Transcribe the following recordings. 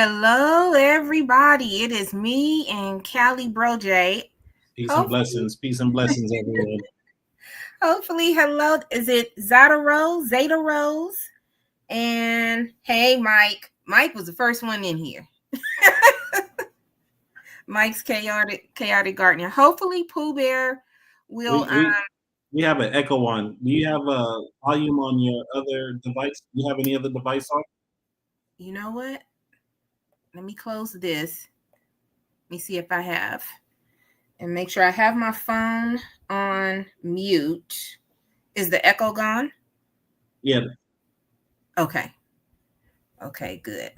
Hello, everybody. It is me and Cali J. Peace and blessings, everyone. Hopefully, hello. Is it Zeta Rose? Zeta Rose? And hey, Mike. Mike was the first one in here. Mike's chaotic gardener. Hopefully, Pooh Bear will. We have an echo on. Do you have a volume on your other device? Do you have any other device on? You know what? Let me close this. Let me see if I have. And make sure I have my phone on mute. Is the echo gone? Yeah. Okay, good.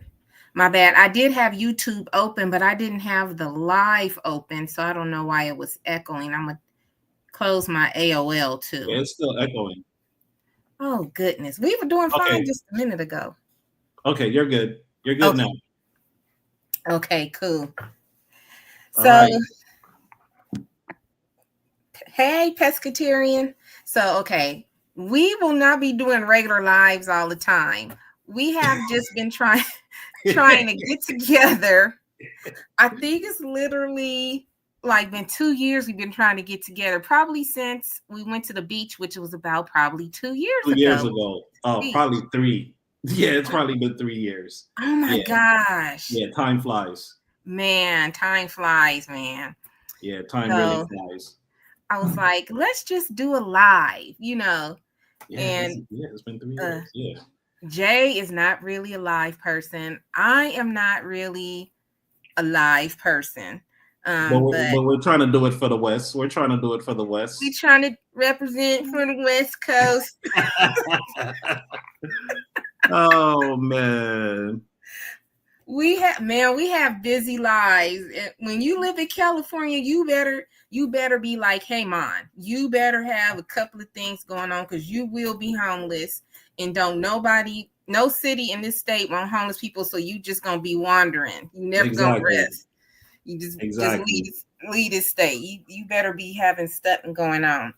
My bad. I did have YouTube open, but I didn't have the live open, so I don't know why it was echoing. I'm going to close my AOL too. Yeah, it's still echoing. Oh, goodness. We were doing fine just a minute ago. Okay, you're good. You're good now. Okay, cool. All right. Hey, pescatarian. So, we will not be doing regular lives all the time. We have just been trying to get together. I think it's literally like been 2 years we've been trying to get together, probably since we went to the beach, which was about probably 2 years ago. 2 years ago. Oh, probably 3. Yeah, it's probably been 3 years. Oh my gosh. Yeah, time flies. Man, time flies, man. Yeah, time really flies. I was like, let's just do a live, Yeah, it's been 3 years. Yeah. Jay is not really a live person. I am not really a live person. But we're trying to do it for the West. We're trying to do it for the West. We're trying to represent for the West Coast. Oh, man. We have busy lives. When you live in California, you better be like, hey, Mon, you better have a couple of things going on because you will be homeless, and no city in this state want homeless people, so you just gonna be wandering. You never gonna rest. You just lead this state. You better be having stuff going on.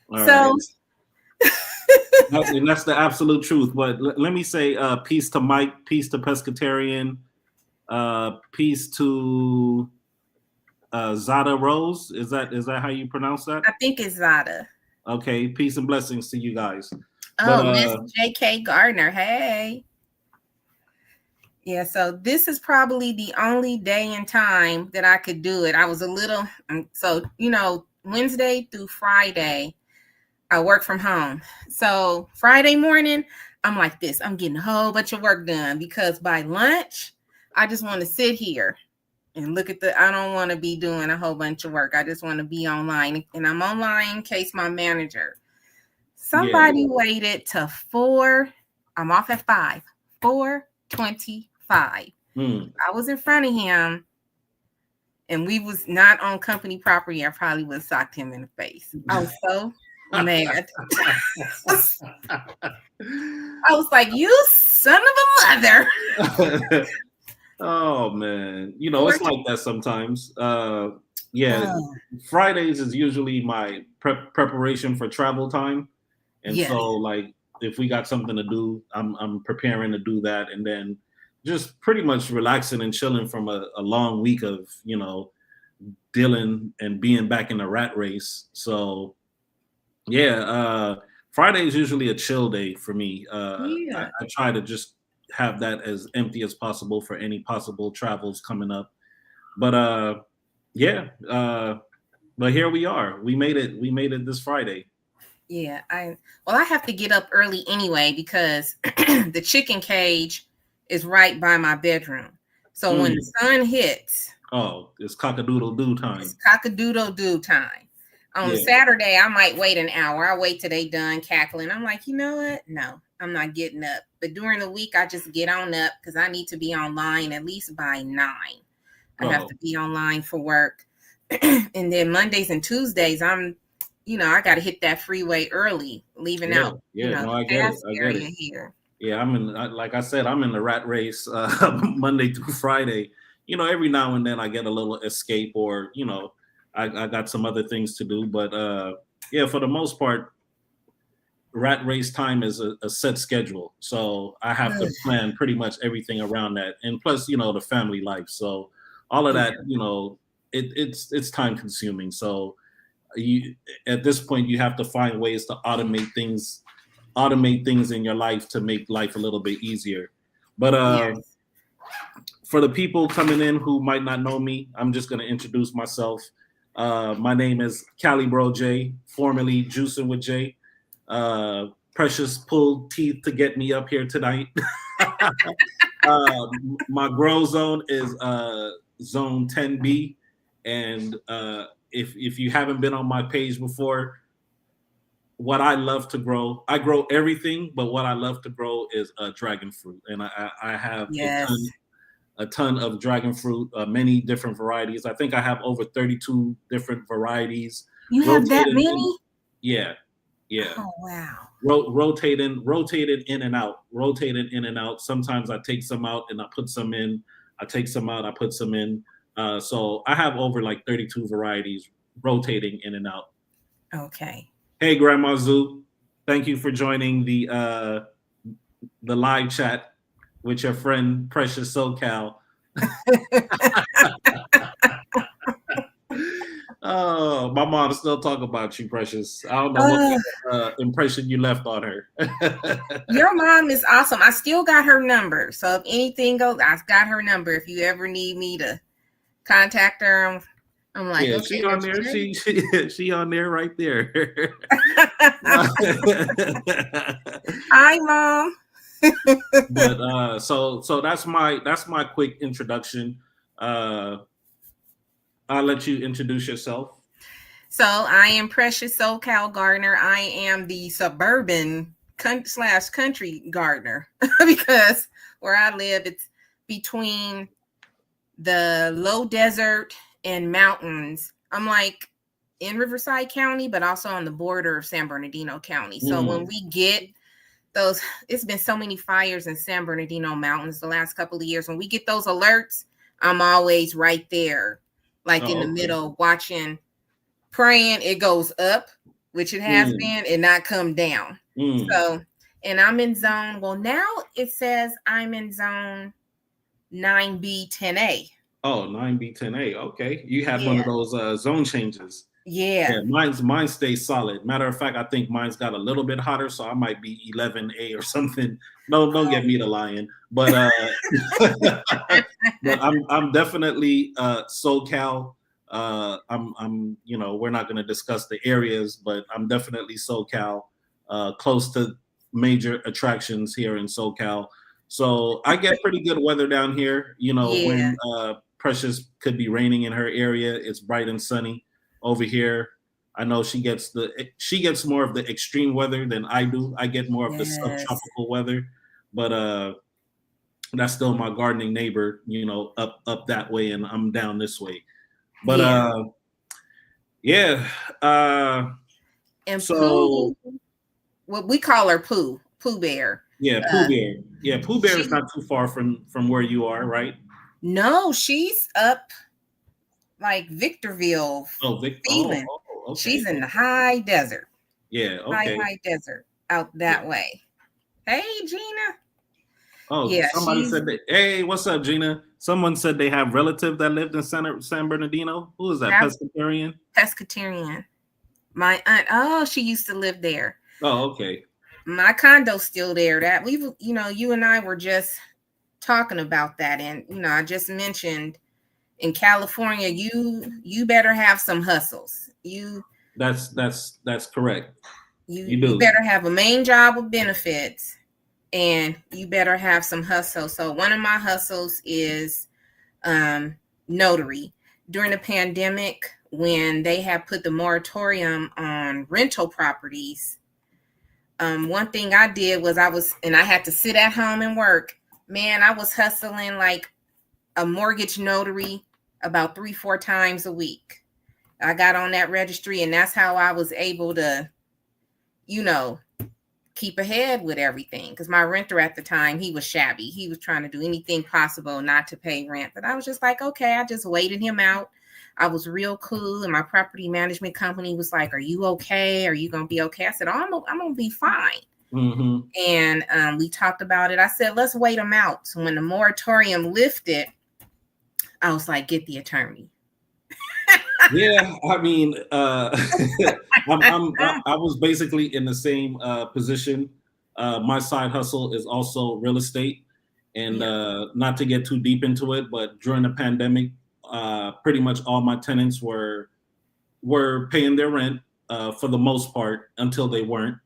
All right. And that's the absolute truth. But let me say peace to Mike, peace to Pescatarian, peace to Zada Rose. Is that how you pronounce that? I think it's Zada. Okay, peace and blessings to you guys. Oh, Miss J.K. Gardner, hey. Yeah, so this is probably the only day and time that I could do it. I was a little, Wednesday through Friday, I work from home. So Friday morning, I'm like this. I'm getting a whole bunch of work done because by lunch, I just want to sit here and look at I don't want to be doing a whole bunch of work. I just want to be online. And I'm online in case my manager. Somebody waited to 4. I'm off at 5. 4:25. I was in front of him, and we was not on company property. I probably would have socked him in the face. I was so mad. I was like, you son of a mother. Oh, man. It's like that sometimes. Fridays is usually my preparation for travel time. And so, like, if we got something to do, I'm preparing to do that. And then just pretty much relaxing and chilling from a long week of, dealing and being back in the rat race. So, Friday is usually a chill day for me. I try to just have that as empty as possible for any possible travels coming up. But but here we are. We made it this Friday. Yeah, I have to get up early anyway because the chicken cage is right by my bedroom. So when the sun hits, it's cock-a-doodle-doo time. It's cock-a-doodle-doo time. On Saturday, I might wait an hour. I wait till they done cackling. I'm like, you know what? No, I'm not getting up. But during the week, I just get on up because I need to be online at least by 9. I have to be online for work. And then Mondays and Tuesdays, I got to hit that freeway early, leaving out. I get it. Here. Yeah, like I said, I'm in the rat race Monday through Friday. Every now and then I get a little escape or, I got some other things to do. But for the most part, rat race time is a set schedule, so I have to plan pretty much everything around that, and plus, the family life. So all of Yeah. that, it's time consuming. So you at this point you have to find ways to automate things in your life to make life a little bit easier. But Yes. for the people coming in who might not know me, I'm just going to introduce myself. My name is Cali Bro J, formerly Juicing with J. Precious pulled teeth to get me up here tonight. My grow zone is zone 10B. And if you haven't been on my page before, what I love to grow, I grow everything, but what I love to grow is dragon fruit. And I have Yes. a ton of dragon fruit, many different varieties. I think I have over 32 different varieties. You have that Rotated in, many? yeah, yeah. Oh wow. Rotated in and out. Sometimes I take some out and I put some in. I take some out, I put some in. So I have over like 32 varieties rotating in and out. Okay. Hey, Grandma Zoo, thank you for joining the live chat with your friend Precious SoCal. Oh, my mom still talk about you, Precious. I don't know what impression you left on her. Your mom is awesome. I still got her number. So if anything goes, I've got her number. If you ever need me to contact her, I'm like, yeah, okay, she on there. She on there right there. Hi, Mom. But so that's my quick introduction. I'll let you introduce yourself. So I am Precious SoCal Gardener. I am the suburban / country gardener because where I live, it's between the low desert and mountains. I'm like in Riverside County, but also on the border of San Bernardino County. So when we get those, it's been so many fires in San Bernardino Mountains the last couple of years. When we get those alerts, I'm always right there, like in the middle, watching, praying it goes up, which it has been, and not come down. So, and I'm in zone, well, now it says I'm in zone 9B 10A. Oh, 9B 10A. Okay. You had one of those zone changes. Yeah. Mine stays solid. Matter of fact, I think mine's got a little bit hotter, so I might be 11A or something. No, don't get me to lying. But but I'm definitely SoCal. I'm we're not going to discuss the areas, but I'm definitely SoCal, close to major attractions here in SoCal. So I get pretty good weather down here. When Precious could be raining in her area, it's bright and sunny. Over here, I know she gets more of the extreme weather than I do. I get more of the subtropical weather, but that's still my gardening neighbor, up that way, and I'm down this way. But and so Pooh, what we call her Pooh Bear. Yeah, Pooh Bear. Yeah, Pooh Bear is not too far from where you are, right? No, she's up like Victorville. Oh, okay. She's in the high desert. Yeah, okay. High desert out that way. Hey, Gina. Oh, yeah, somebody said that. Hey, what's up, Gina? Someone said they have relatives that lived in San Bernardino. Who is that? Pescatarian? Pescatarian. My aunt. Oh, she used to live there. Oh, okay. My condo's still there. That we've, you and I were just talking about that, and I just mentioned in California, you better have some hustles. That's correct. You better have a main job with benefits, and you better have some hustle. So one of my hustles is notary. During the pandemic, when they have put the moratorium on rental properties, one thing I did was I had to sit at home and work. Man, I was hustling like a mortgage notary about 3-4 times a week. I got on that registry, and that's how I was able to, keep ahead with everything. Because my renter at the time, he was shabby. He was trying to do anything possible not to pay rent. But I was just like, okay, I just waited him out. I was real cool, and my property management company was like, "Are you okay? Are you gonna be okay?" I said, "Oh, I'm gonna be fine." Mm-hmm. And we talked about it. I said, "Let's wait them out." So when the moratorium lifted, I was like, "Get the attorney." Yeah, I mean, I was basically in the same position. My side hustle is also real estate, and Yeah. not to get too deep into it, but during the pandemic, pretty much all my tenants were paying their rent for the most part until they weren't.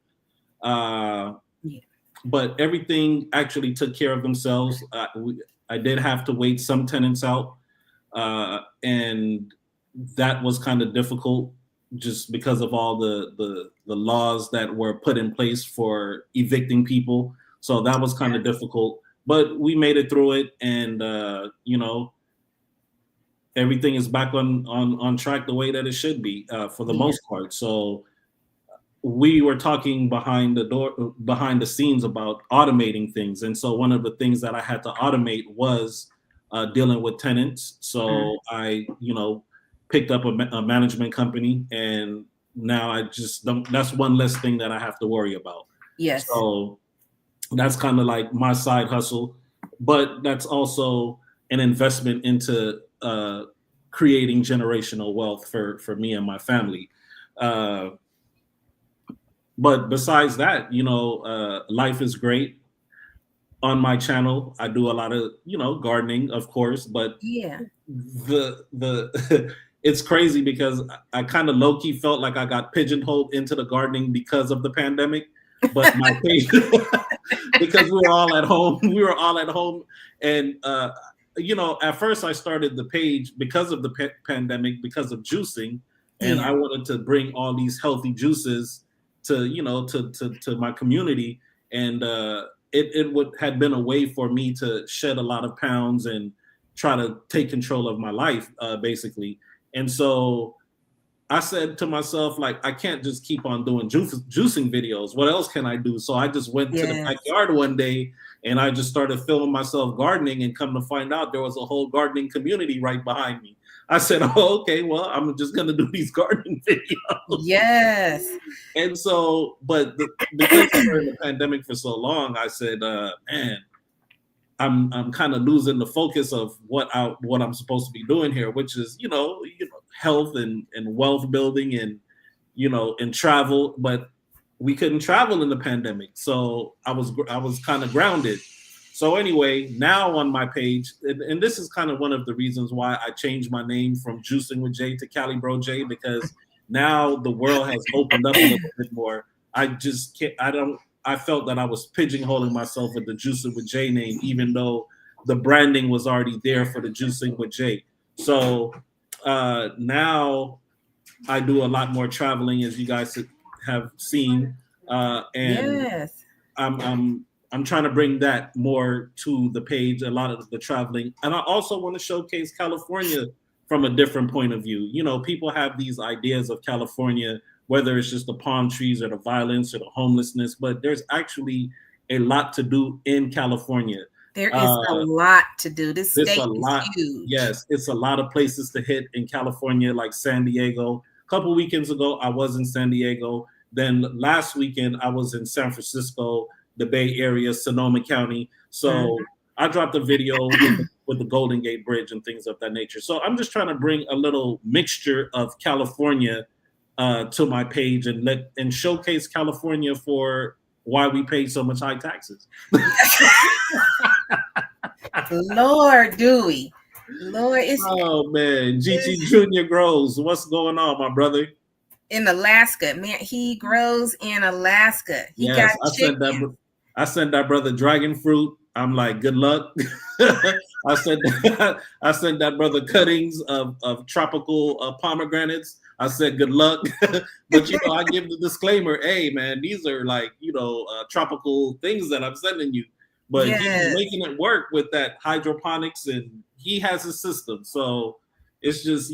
Uh, Yeah. but everything actually took care of themselves. I did have to wait some tenants out, and that was kind of difficult just because of all the laws that were put in place for evicting people. So that was kind of difficult, but we made it through it, and everything is back on track the way that it should be for the Yeah. most part. So we were talking behind the scenes about automating things, and so one of the things that I had to automate was dealing with tenants. Mm. So I picked up a management company, and now I just don't, that's one less thing that I have to worry about. Yes. So that's kind of like my side hustle, but that's also an investment into creating generational wealth for me and my family. uh, but besides that, life is great. On my channel, I do a lot of, gardening, of course, but Yeah. the it's crazy because I kind of low key felt like I got pigeonholed into the gardening because of the pandemic. But my page, because we were all at home, and at first I started the page because of the pandemic, because of juicing, and I Yeah. wanted to bring all these healthy juices to to my community, and it would had been a way for me to shed a lot of pounds and try to take control of my life, basically. And so I said to myself, like, I can't just keep on doing juicing videos. What else can I do? So I just went to the Yes. backyard one day and I just started filming myself gardening, and come to find out there was a whole gardening community right behind me. I said, oh, okay, well, I'm just going to do these gardening videos. Yes. And so, but because we were in the pandemic for so long, I said, man, I'm kind of losing the focus of what I'm supposed to be doing here, which is health and wealth building, and and travel. But we couldn't travel in the pandemic, so I was kind of grounded. So anyway, now on my page, and this is kind of one of the reasons why I changed my name from Juicing with Jay to Cali Bro Jay, because now the world has opened up a little bit more. I just can't. I felt that I was pigeonholing myself with the Juicing with Jay name, even though the branding was already there for the Juicing with Jay. So now I do a lot more traveling, as you guys have seen, and Yes. I'm trying to bring that more to the page. A lot of the traveling, and I also want to showcase California from a different point of view. People have these ideas of California, whether it's just the palm trees or the violence or the homelessness, but there's actually a lot to do in California. There is a Uh, lot to do. This there's a state is lot. huge. Yes, it's a lot of places to hit in California, like San Diego. A couple weekends ago, I was in San Diego. Then last weekend, I was in San Francisco, the Bay Area, Sonoma County. Mhm. So I dropped a video with the Golden Gate Bridge and things of that nature. So I'm just trying to bring a little mixture of California to my page, and showcase California for why we pay so much high taxes. Lord Dewey. Lord, it's Oh man, GT Junior grows. What's going on, my brother? in Alaska. Man, he grows in Alaska. He got Yes, chickens. I sent that brother dragon fruit. I'm like, good luck. I sent I sent that brother cuttings of tropical pomegranates. I said, good luck. But I give the disclaimer, hey man, these are like tropical things that I'm sending you. But he's Yes. making it work with that hydroponics, and he has a system. So it's just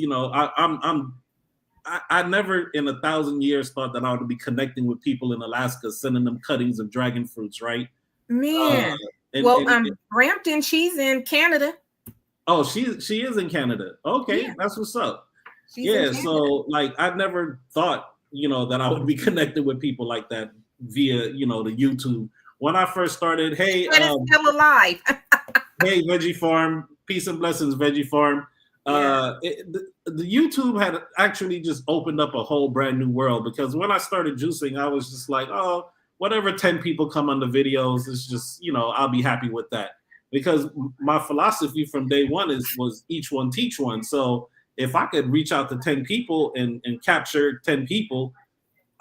I never in 1,000 years thought that I would be connecting with people in Alaska, sending them cuttings of dragon fruits, right? Uh, Man. and, Well, and Brampton, she's in Canada. oh, she is in Canada. Okay, Yeah. that's what's up. She's in Yeah, Canada. so like I never thought, that I would be connected with people like that via, the YouTube. When I first started, hey, But it's still alive. hey, Veggie Farm, peace and blessings, Veggie Farm. Yeah. The YouTube had actually just opened up a whole brand new world, because when I started juicing, I was just like, oh, whatever 10 people come on the videos, it's just, I'll be happy with that. Because my philosophy from day one was each one teach one. So if I could reach out to 10 people and capture 10 people,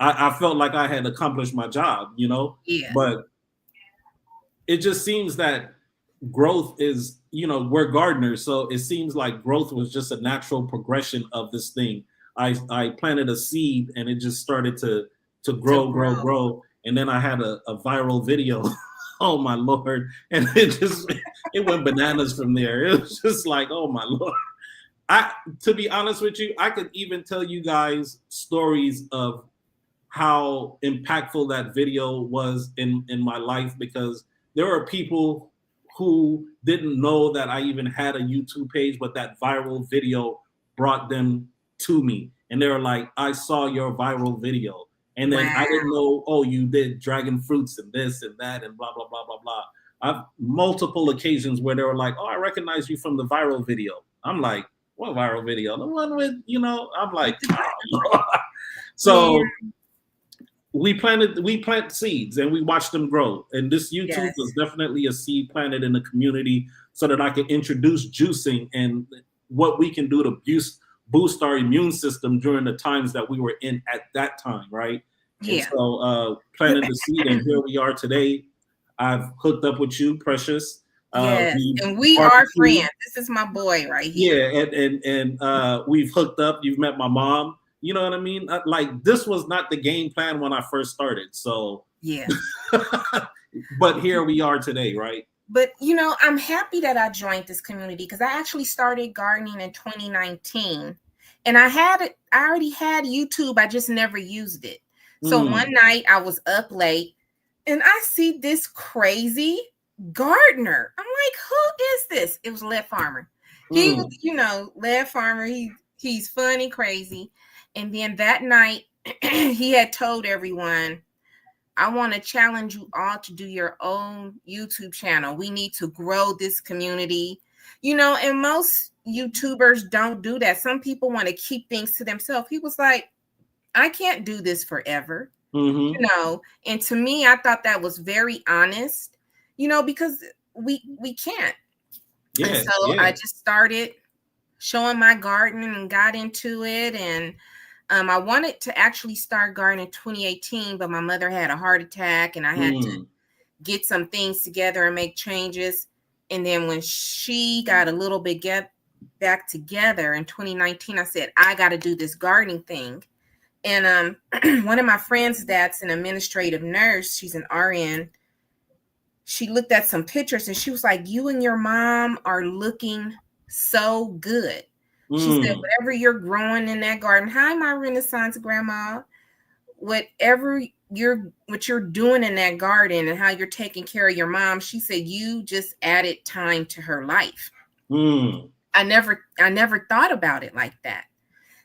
I felt like I had accomplished my job, Yeah. But it just seems that growth is, we're gardeners, so it seems like growth was just a natural progression of this thing. I planted a seed and it just started to To grow, and then I had a viral video. Oh my Lord. And it went bananas from there. It was just like, oh my Lord. To be honest with you, I could even tell you guys stories of how impactful that video was in my life, because there are people who didn't know that I even had a YouTube page, but that viral video brought them to me. And they were like, I saw your viral video. And then Wow. I didn't know, oh, you did dragon fruits and this and that and blah, blah, blah, blah, blah. I've multiple occasions where they were like, oh, I recognize you from the viral video. I'm like, what viral video? The one with, I'm like, oh. So we plant seeds and we watch them grow. And this YouTube was definitely a seed planted in the community so that I could introduce juicing and what we can do to boost our immune system during the times that we were in at that time, right? Yeah. And so planted the seed, and here we are today. I've hooked up with you, Precious. Yes, and we are friends. This is my boy right here. Yeah, and we've hooked up. You've met my mom. You know what I mean? Like, this was not the game plan when I first started. So yeah, but here we are today, right? But I'm happy that I joined this community, because I actually started gardening in 2019, and I already had YouTube. I just never used it. So one night I was up late, and I see this crazy gardener. I'm like, who is this? It was Lead Farmer. He was, Lead Farmer. He's funny, crazy. And then that night, he had told everyone, I want to challenge you all to do your own YouTube channel. We need to grow this community. And most YouTubers don't do that. Some people want to keep things to themselves. He was like, I can't do this forever. And to me, I thought that was very honest, because we can't. Yeah, and so I just started showing my garden and got into it. And I wanted to actually start gardening in 2018, but my mother had a heart attack and I had to get some things together and make changes. And then when she got a little bit back together in 2019, I said, I got to do this gardening thing. And one of my friends that's an administrative nurse, she's an RN, she looked at some pictures and she was like, you and your mom are looking so good. She said, whatever you're growing in that garden, hi, my Renaissance grandma, whatever what you're doing in that garden and how you're taking care of your mom, she said, you just added time to her life. I never thought about it like that.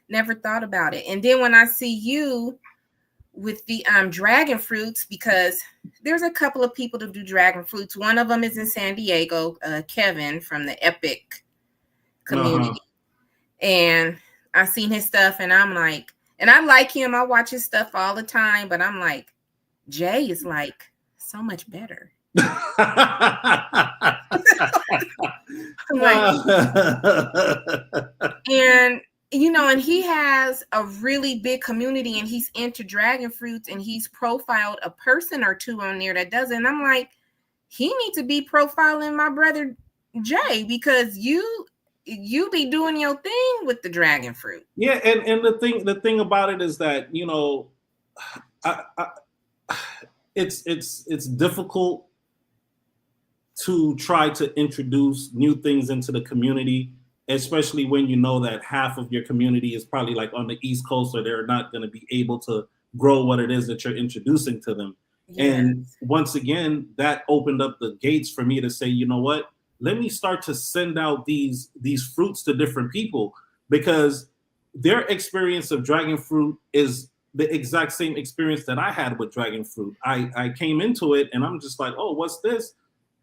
Never thought about it. And then when I see you with the dragon fruits, because there's a couple of people that do dragon fruits. One of them is in San Diego, Kevin from the Epic community. And I seen his stuff and I'm like, and I like him. I watch his stuff all the time, but I'm like, Jay is like so much better. And and he has a really big community and he's into dragon fruits and he's profiled a person or two on there that does it. And I'm like, he needs to be profiling my brother Jay, because you be doing your thing with the dragon fruit. Yeah, and the thing about it is that it's difficult to try to introduce new things into the community, especially when you know that half of your community is probably like on the East Coast, or they're not going to be able to grow what it is that you're introducing to them. Yes. And once again, that opened up the gates for me to say, you know what? Let me start to send out these fruits to different people, because their experience of dragon fruit is the exact same experience that I had with dragon fruit. I came into it and I'm just like, oh, what's this?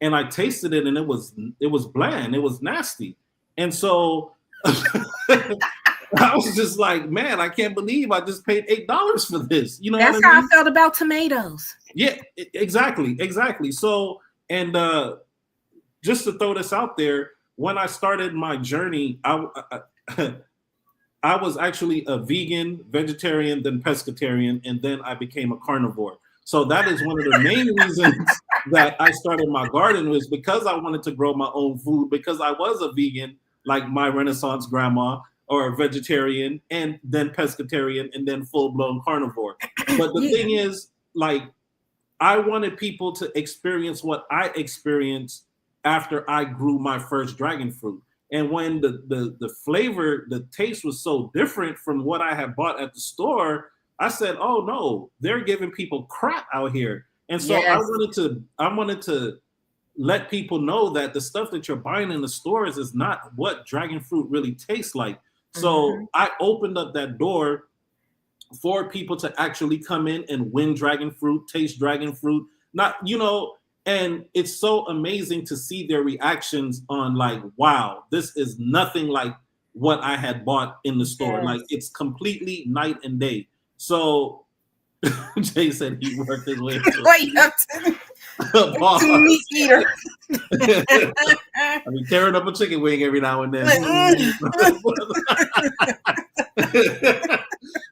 And I tasted it and it was bland, it was nasty. And so I was just like, man, I can't believe I just paid $8 for this. You know That's what I mean? how I felt about tomatoes. Yeah, exactly. So, and just to throw this out there, when I started my journey, I was actually a vegan, vegetarian, then pescatarian, and then I became a carnivore. So that is one of the main reasons that I started my garden, was because I wanted to grow my own food, because I was a vegan, like my Renaissance grandma, or a vegetarian, and then pescatarian, and then full-blown carnivore. But the thing is, like, I wanted people to experience what I experienced after I grew my first dragon fruit. And when the flavor, the taste was so different from what I had bought at the store, I said, "Oh no, they're giving people crap out here." And so I wanted to let people know that the stuff that you're buying in the stores is not what dragon fruit really tastes like. So I opened up that door for people to actually come in and win dragon fruit, taste dragon fruit, not, and it's so amazing to see their reactions on, like, wow, this is nothing like what I had bought in the store. Like, it's completely night and day. So Jay said he worked his way to a meat eater. I mean, tearing up a chicken wing every now and then.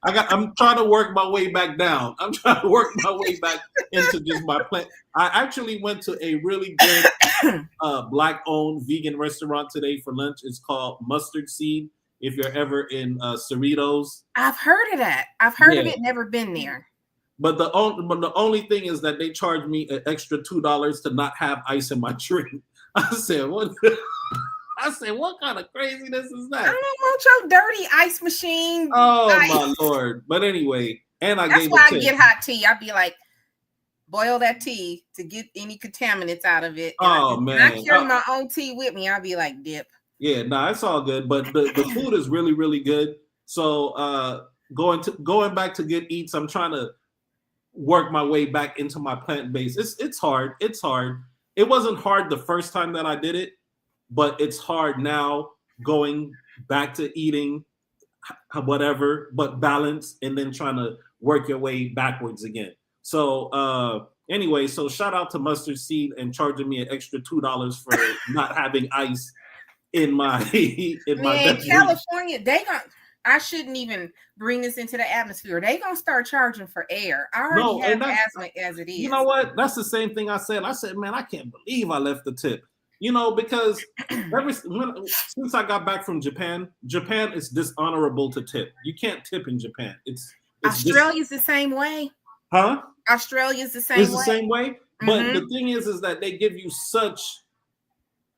I'm trying to work my way back down. I'm trying to work my way back into just my plant. I actually went to a really good Black-owned vegan restaurant today for lunch. It's called Mustard Seed. If you're ever in Cerritos, I've heard of that. I've heard of it. Never been there. But the only thing is that they charged me an extra $2 to not have ice in my drink. I said, what? I said, what kind of craziness is that? I don't want your dirty ice machine. Oh, my Lord. But anyway, and that's why I get hot tea. I'd be like, boil that tea to get any contaminants out of it. Man. When I carry my own tea with me, I'll be like, dip. Yeah, no, it's all good. But the food is really, really good. So going back to Good Eats, I'm trying to work my way back into my plant base. It's hard. It's hard. It wasn't hard the first time that I did it, but it's hard now going back to eating whatever, but balance, and then trying to work your way backwards again. So anyway, so shout out to Mustard Seed and charging me an extra $2 for not having ice in my California, I shouldn't even bring this into the atmosphere. They gonna start charging for air. I already have asthma as it is. You know what? That's the same thing I said. I said, man, I can't believe I left the tip. Because since I got back from Japan is dishonorable to tip. You can't tip in Japan. It's Australia's the same way. Huh? Australia's the same way. It's the same way. But the thing is that they give you such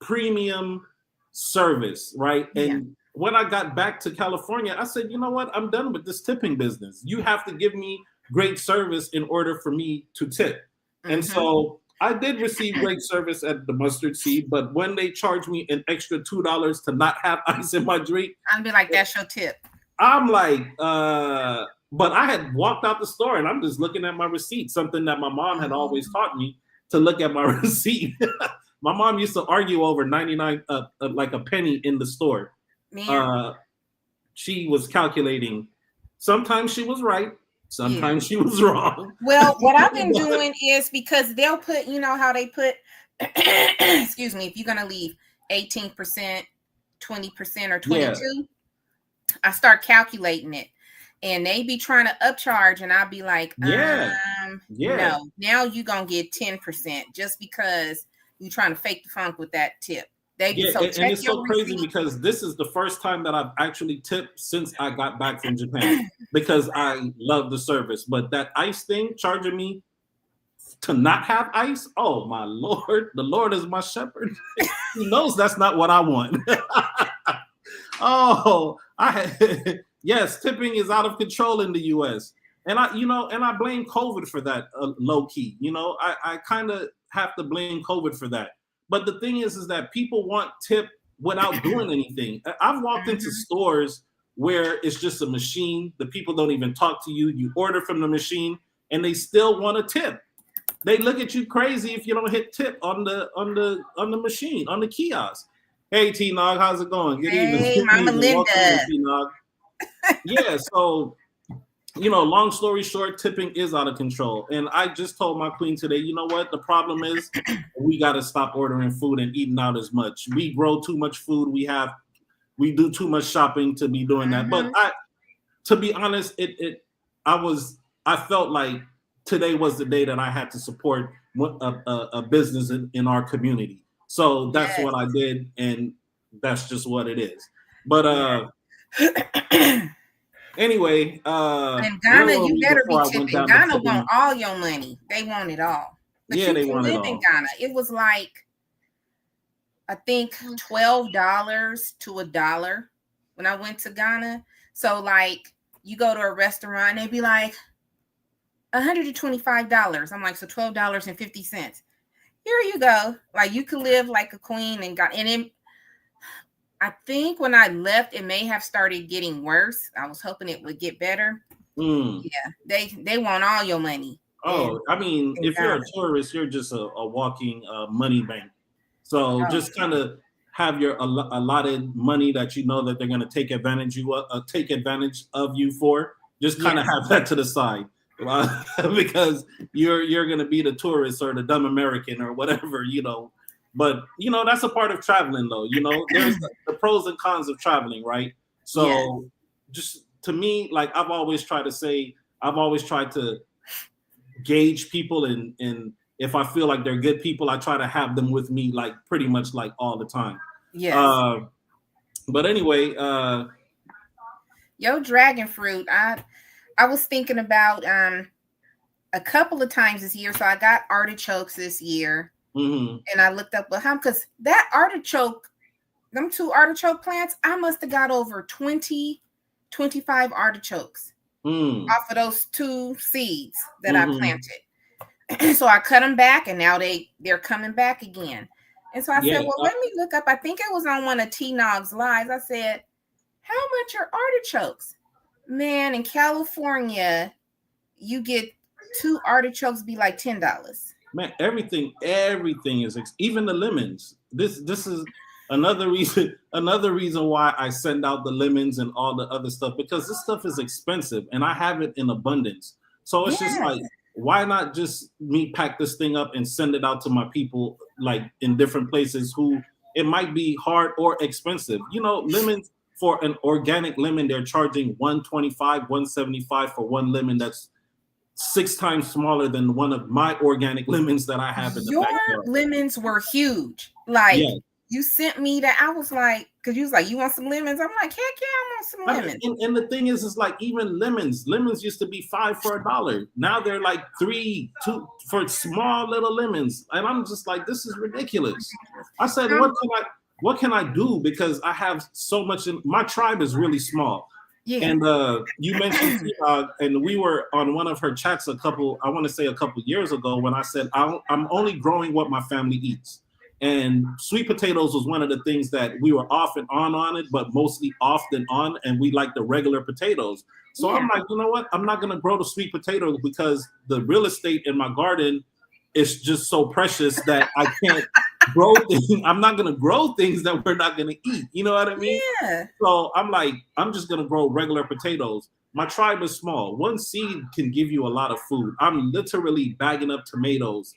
premium service, right? And when I got back to California, I said, you know what? I'm done with this tipping business. You have to give me great service in order for me to tip. And so I did receive great service at the Mustard Seed, but when they charged me an extra $2 to not have ice in my drink, I'd be like, that's your tip. I'm like, but I had walked out the store and I'm just looking at my receipt, something that my mom had always taught me to look at my receipt. My mom used to argue over 99, like a penny in the store. She was calculating. Sometimes she was right. Sometimes she was wrong. Well, what I've been doing is, because they'll put, how they put, excuse me, if you're going to leave 18%, 20% or 22, I start calculating it. And they be trying to upcharge, and I'll be like, no, now you're going to get 10% just because you're trying to fake the funk with that tip. And it's so crazy because this is the first time that I've actually tipped since I got back from Japan because I love the service. But that ice thing, charging me to not have ice, oh my Lord, the Lord is my shepherd. He knows that's not what I want. Yes, tipping is out of control in the US. And I blame COVID for that, low key. I kind of have to blame COVID for that. But the thing is that people want tip without doing anything. I've walked into stores where it's just a machine. The people don't even talk to you. You order from the machine, and they still want a tip. They look at you crazy if you don't hit tip on the machine, on the kiosk. Hey T Nog, how's it going? Good evening. Hey, Good Mama evening. Welcome in, Linda. T Nog. Yeah, so long story short, tipping is out of control. And I just told my queen today, you know what? The problem is we got to stop ordering food and eating out as much. We grow too much food. We do too much shopping to be doing that. But to be honest, I felt like today was the day that I had to support a business in our community. So that's what I did, and that's just what it is. But anyway, in Ghana, you better be tipping. Ghana want all your money. They want it all. But yeah, you they can want live it all. in Ghana. It was like, I think $12 to $1 when I went to Ghana. So like, you go to a restaurant, they'd be like $125. I'm like, so $12.50. Here you go. Like, you could live like a queen and got. And then I think when I left, it may have started getting worse. I was hoping it would get better. Yeah, they want all your money. Oh, I mean, if you're a tourist, you're just a walking money bank. So just kind of have your allotted money that you know that they're going to take advantage of you for. Just kind of have that to the side, because you're going to be the tourist or the dumb American or whatever, But that's a part of traveling, though. There's the pros and cons of traveling, right? So just to me, like I've always tried to gauge people, and if I feel like they're good people, I try to have them with me, like pretty much like all the time. Yes. But anyway, your dragon fruit, I was thinking about a couple of times this year. So I got artichokes this year, and I looked up how, because that artichoke, them 2 artichoke plants, I must have got over 20, 25 artichokes off of those 2 seeds that I planted. So I cut them back, and now they're coming back again. And so I said, well, let me look up. I think it was on one of T Nog's lives. I said, how much are artichokes? Man, in California, you get 2 artichokes be like $10. Man, everything is even the lemons. This is another reason why I send out the lemons and all the other stuff, because this stuff is expensive and I have it in abundance. So it's just like, why not just me pack this thing up and send it out to my people, like in different places who it might be hard or expensive. Lemons, for an organic lemon, they're charging $125, $175 for one lemon that's 6 times smaller than one of my organic lemons that I have in the backyard. Your lemons were huge. Like, you sent me that. I was like, because you was like, you want some lemons? I'm like, heck yeah, I want some lemons. And the thing is like, even lemons used to be 5 for $1. Now they're like 3, 2 for small little lemons. And I'm just like, this is ridiculous. I said, what can I do? Because I have so much my tribe is really small. Yeah. And you mentioned T-Dog, and we were on one of her chats a couple years ago, when I said I'm only growing what my family eats. And sweet potatoes was one of the things that we were off and on it, but mostly off than on, and we like the regular potatoes. So I'm like, you know what? I'm not gonna grow the sweet potatoes because the real estate in my garden is just so precious that I can't grow things. I'm not gonna grow things that we're not gonna eat. You know what I mean? Yeah. So I'm like, I'm just gonna grow regular potatoes. My tribe is small. One seed can give you a lot of food. I'm literally bagging up tomatoes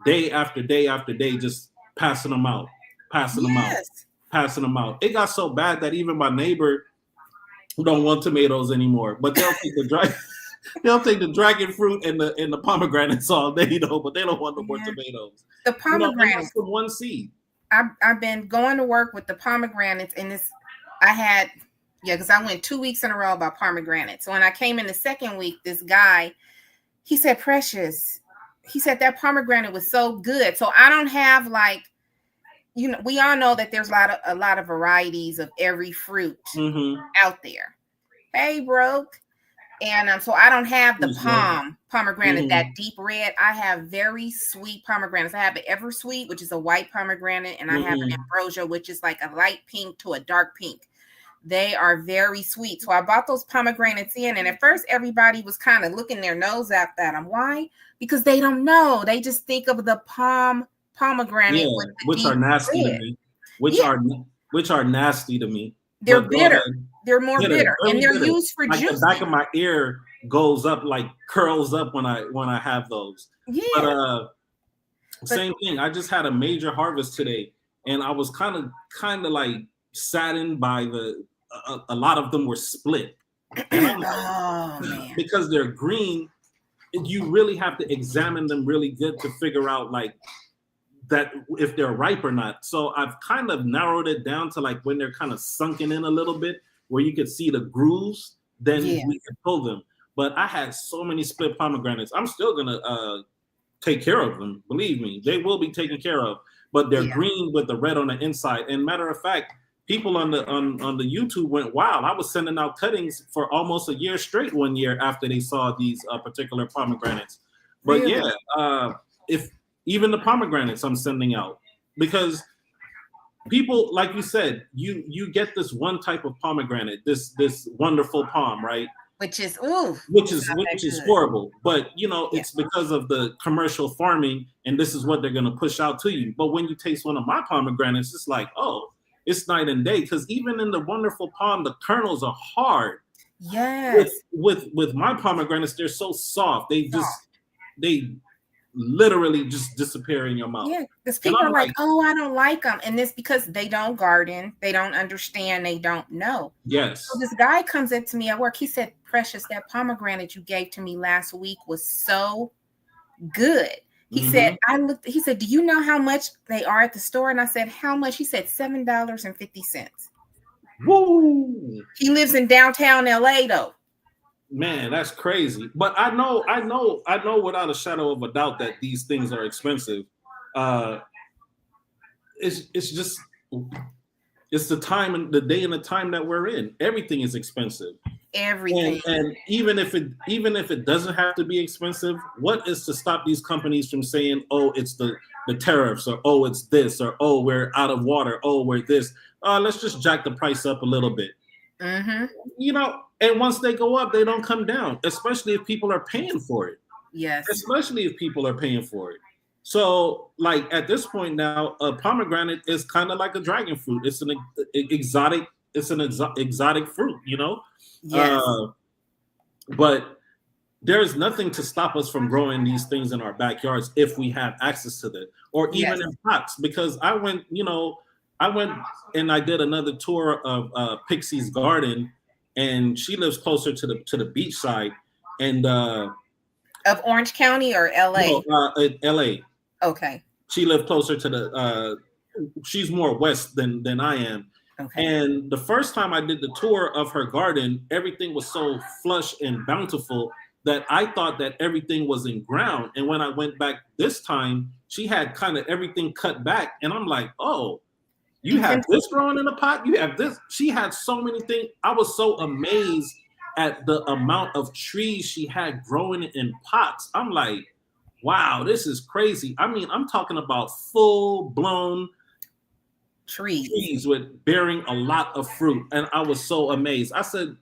day after day after day, just passing them out. It got so bad that even my neighbor don't want tomatoes anymore, but they'll take the dragon fruit and the pomegranates all day, but they don't want no more tomatoes. The pomegranates from one seed. I've been going to work with the pomegranates, and because I went 2 weeks in a row about pomegranates. So when I came in the second week, this guy, he said, Precious, he said that pomegranate was so good. So I don't have like, we all know that there's a lot of varieties of every fruit out there. Hey, broke. And so I don't have the pomegranate, that deep red. I have very sweet pomegranates. I have an Eversweet, which is a white pomegranate, and I have an Ambrosia, which is like a light pink to a dark pink. They are very sweet. So I bought those pomegranates in, and at first everybody was kind of looking their nose at them. Why? Because they don't know. They just think of the pomegranate with the which are deep nasty to red. me. Yeah, Which are nasty to me. they're But go bitter. ahead. They're more Bitter, bitter, and very they're bitter. used for Like the back juicing. of my ear goes up, like curls up when I have those. Yeah. But same thing. I just had a major harvest today, and I was kind of like saddened by a lot of them were split, and I'm like, Oh man. because they're green, you really have to examine them really good to figure out like that if they're ripe or not. So I've kind of narrowed it down to like when they're kind of sunken in a little bit, where you could see the grooves, then Yeah. we can pull them. But I had so many split pomegranates. I'm still gonna take care of them. Believe me, they will be taken care of. But they're green with the red on the inside. And matter of fact, people on the YouTube went wild. I was sending out cuttings for almost a year straight one year after they saw these particular pomegranates. But Really? if even the pomegranates I'm sending out, because people, like you said, you get this one type of pomegranate, this wonderful palm, right? Which is Which is horrible, but it's because of the commercial farming, and this is what they're going to push out to you. But when you taste one of my pomegranates, it's like, oh, it's night and day. Because even in the wonderful palm, the kernels are hard. Yes. With my pomegranates, they're so soft. They literally just disappear in your mouth. Yeah, because people are like, oh, I don't like them. And it's because they don't garden, they don't understand, they don't know. Yes. So this guy comes up to me at work. He said, Precious, that pomegranate you gave to me last week was so good. He said, he said, do you know how much they are at the store? And I said, how much? He said $7.50. Woo! He lives in downtown LA though. Man, that's crazy. But I know without a shadow of a doubt that these things are expensive. It's just it's the time and the day and the time that we're in. Everything is expensive. Everything. And even if it doesn't have to be expensive, what is to stop these companies from saying, oh, it's the tariffs, or oh, it's this, or oh, we're out of water, oh, we're this. Let's just jack the price up a little bit. And once they go up, they don't come down, especially if people are paying for it. Yes. Especially if people are paying for it. So, like at this point now, a pomegranate is kind of like a dragon fruit. It's an exotic. It's an exotic fruit, Yes. But there's nothing to stop us from growing these things in our backyards if we have access to them, or even in pots. Because I went and I did another tour of Pixie's garden, and she lives closer to the beach side, and of Orange County or LA? No, LA. Okay. She lived closer to the. She's more west than I am. Okay. And the first time I did the tour of her garden, everything was so flush and bountiful that I thought that everything was in ground. And when I went back this time, she had kind of everything cut back, and I'm like, oh. You have this growing in a pot. You have this. She had so many things. I was so amazed at the amount of trees she had growing in pots. I'm like, wow, this is crazy. I mean, I'm talking about full-blown trees with bearing a lot of fruit. And I was so amazed. I said,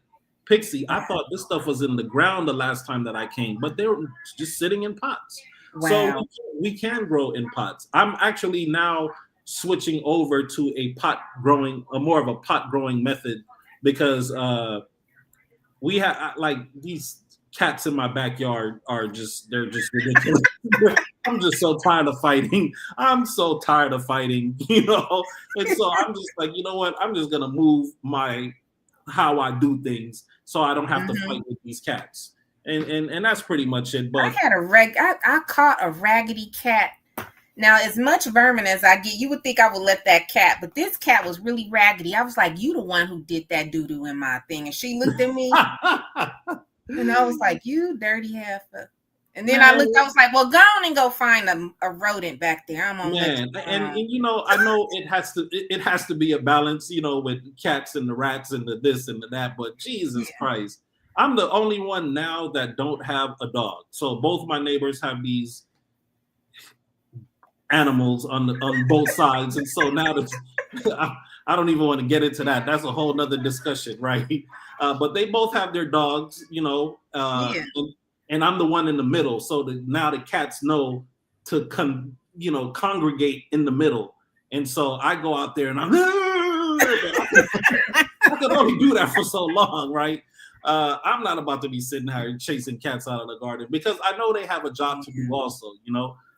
Pixie, I thought this stuff was in the ground the last time that I came, but they were just sitting in pots. Wow. So we can grow in pots. I'm actually now switching over to more of a pot growing method, because we have like these cats in my backyard they're just ridiculous. I'm just so tired of fighting. And so I'm just like, you know what? I'm just gonna move how I do things so I don't have to fight with these cats. And that's pretty much it. But I caught a raggedy cat. Now, as much vermin as I get, you would think I would let that cat, but this cat was really raggedy. I was like, you the one who did that doo-doo in my thing. And she looked at me, and I was like, you dirty heifer. And then I was like, well, go on and go find a rodent back there. I'm on and I know it has to be a balance, with cats and the rats and the this and the that, but Jesus Christ. I'm the only one now that don't have a dog. So both my neighbors have these animals on both sides, and so now I don't even want to get into that. That's a whole nother discussion, right? But they both have their dogs, Yeah. and I'm the one in the middle. So now the cats know to congregate in the middle. And so I go out there and I'm I can only do that for so long, right? I'm not about to be sitting here chasing cats out of the garden because I know they have a job to do also,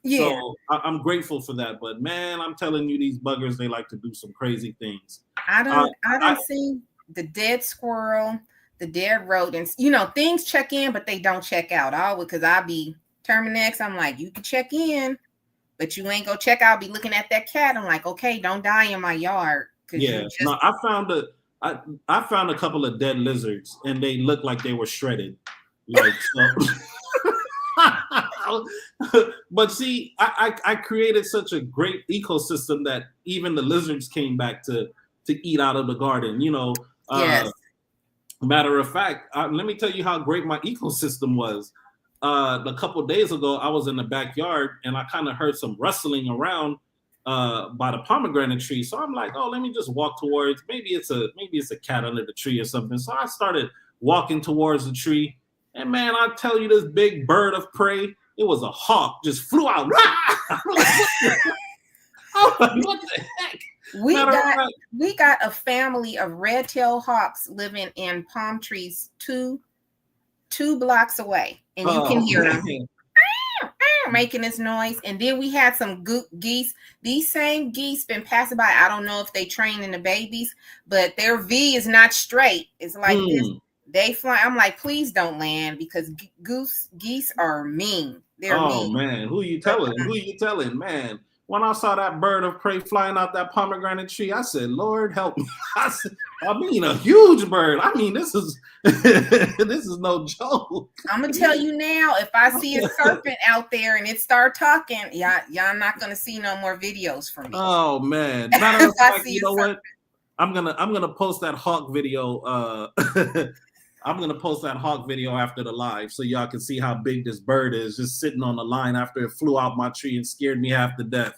Yeah. So I'm grateful for that. But man, I'm telling you, these buggers, they like to do some crazy things. I don't see the dead squirrel, the dead rodents. Things check in, but they don't check out. Because I'll be Terminex. I'm like, you can check in, but you ain't go check out. Be looking at that cat. I'm like, okay, don't die in my yard. Yeah, no, I found a couple of dead lizards, and they looked like they were shredded, like so. But see, I created such a great ecosystem that even the lizards came back to eat out of the garden. Yes. Matter of fact, let me tell you how great my ecosystem was. A couple of days ago, I was in the backyard and I kind of heard some rustling around by the pomegranate tree. So I'm like, oh, let me just walk towards. Maybe it's a cat under the tree or something. So I started walking towards the tree, and man, I tell you, this big bird of prey, it was a hawk, just flew out. What the heck? We got a family of red-tailed hawks living in palm trees two blocks away, and you can hear them making this noise. And then we had some geese. These same geese been passing by. I don't know if they training the babies, but their V is not straight. It's like this. They fly. I'm like, please don't land because geese are mean. They're mean. Oh man, who you telling? Who you telling, man? When I saw that bird of prey flying out that pomegranate tree, I said, Lord help me. I mean, a huge bird. I mean, this is no joke. I'm gonna tell you now, if I see a serpent out there and it start talking, y'all not gonna see no more videos from me. Oh man. Matter of fact, you know what? I'm gonna post that hawk video. I'm gonna post that hawk video after the live so y'all can see how big this bird is just sitting on the line after it flew out my tree and scared me half to death.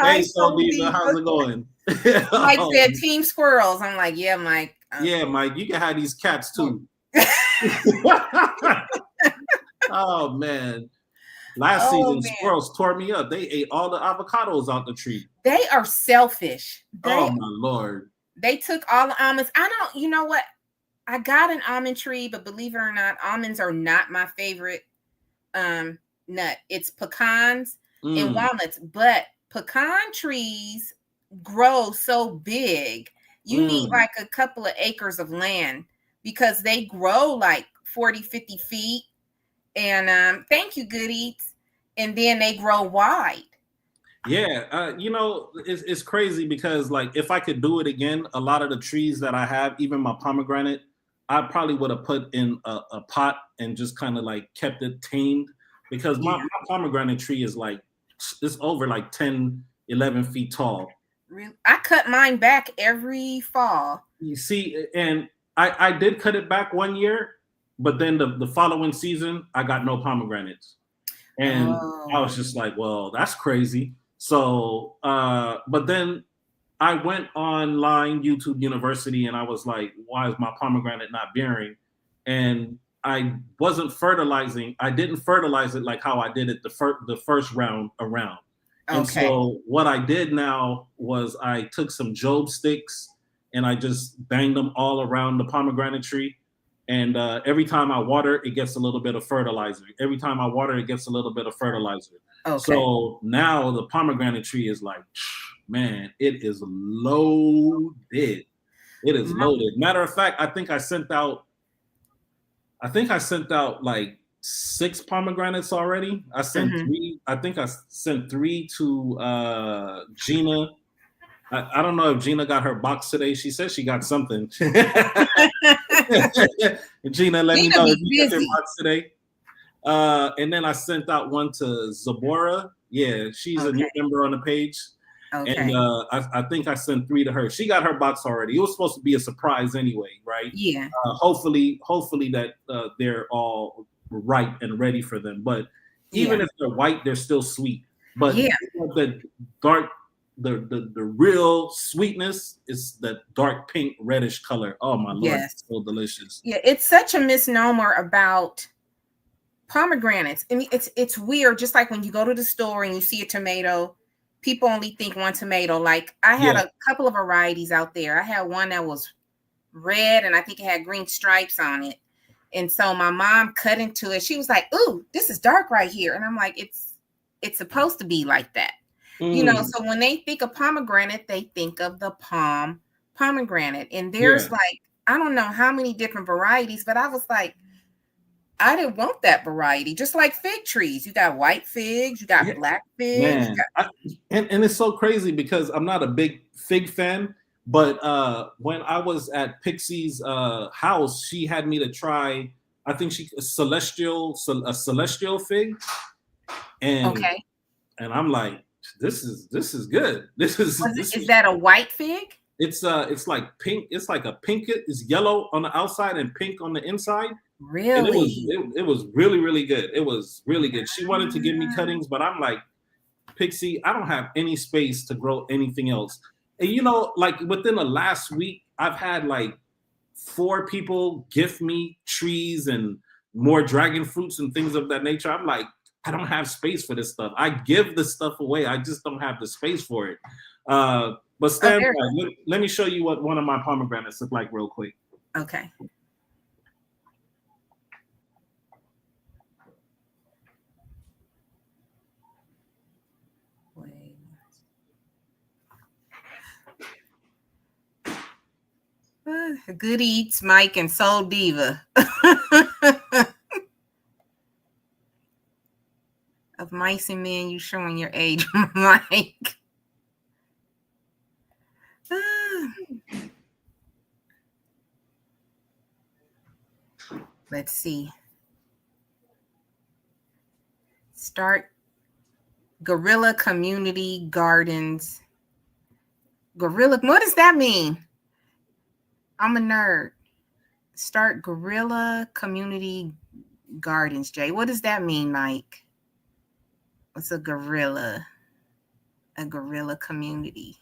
Hey, so Diva, how's it going? Mike said Team Squirrels. I'm like, yeah, Mike. Yeah, Mike, you can have these cats too. Oh man. Last season, squirrels tore me up. They ate all the avocados out the tree. They are selfish. Oh my Lord. They took all the almonds. You know what? I got an almond tree, but believe it or not, almonds are not my favorite nut. It's pecans and walnuts, but pecan trees grow so big. You need like a couple of acres of land because they grow like 40, 50 feet. And thank you, Good Eats. And then they grow wide. Yeah, it's crazy because like if I could do it again, a lot of the trees that I have, even my pomegranate, I probably would have put in a pot and just kind of like kept it tamed because my pomegranate tree is like it's over like 10, 11 feet tall. Really? I cut mine back every fall. You see, and I did cut it back one year, but then the following season I got no pomegranates, and I was just like, well, that's crazy. So, but then I went online, YouTube University, and I was like, why is my pomegranate not bearing? And I wasn't fertilizing. I didn't fertilize it like how I did it the first round around. Okay. And so what I did now was I took some Job sticks and I just banged them all around the pomegranate tree. And every time I water, it gets a little bit of fertilizer. Every time I water, it gets a little bit of fertilizer. Okay. So now the pomegranate tree is like, man, it is loaded. It is loaded. Matter of fact, I think I sent out like 6 pomegranates already. I sent 3. I think I sent 3 to Gina. I don't know if Gina got her box today. She said she got something. Gina, let me know if you got your box today. And then I sent out one to Zabora. Yeah, she's a new member on the page. Okay. And I think I sent 3 to her. She got her box already. It was supposed to be a surprise anyway, right? Yeah. Hopefully that they're all ripe and ready for them. But even if they're white, they're still sweet. But the the real sweetness is that dark pink reddish color. Oh my lord, it's so delicious. Yeah, it's such a misnomer about pomegranates. I mean, it's weird. Just like when you go to the store and you see a tomato, people only think one tomato. Like I had a couple of varieties out there. I had one that was red and I think it had green stripes on it. And so my mom cut into it. She was like, "Ooh, this is dark right here." And I'm like, it's supposed to be like that. You know, so when they think of pomegranate, they think of the pomegranate. And there's like, I don't know how many different varieties, but I was like, I didn't want that variety. Just like fig trees. You got white figs, you got black figs. Man, and it's so crazy because I'm not a big fig fan, but when I was at Pixie's house, she had me to try, I think a celestial fig. And I'm like, this is good. This is that a white fig? It's like pink. It's like a pink. It's yellow on the outside and pink on the inside. Really? And it was really, really good. It was really good. She wanted to give me cuttings, but I'm like, Pixie, I don't have any space to grow anything else. And you know, like within the last week, I've had like 4 people gift me trees and more dragon fruits and things of that nature. I'm like, I don't have space for this stuff. I give the stuff away. I just don't have the space for it. But stand by. Let me show you what one of my pomegranates look like real quick. Okay. Good Eats, Mike, and Soul Diva. Of mice and men, you showing your age, Mike. Let's see. Start Guerrilla Community Gardens. Guerrilla, what does that mean? I'm a nerd. Start Guerrilla Community Gardens, Jay. What does that mean, Mike? What's a guerrilla? A guerrilla community.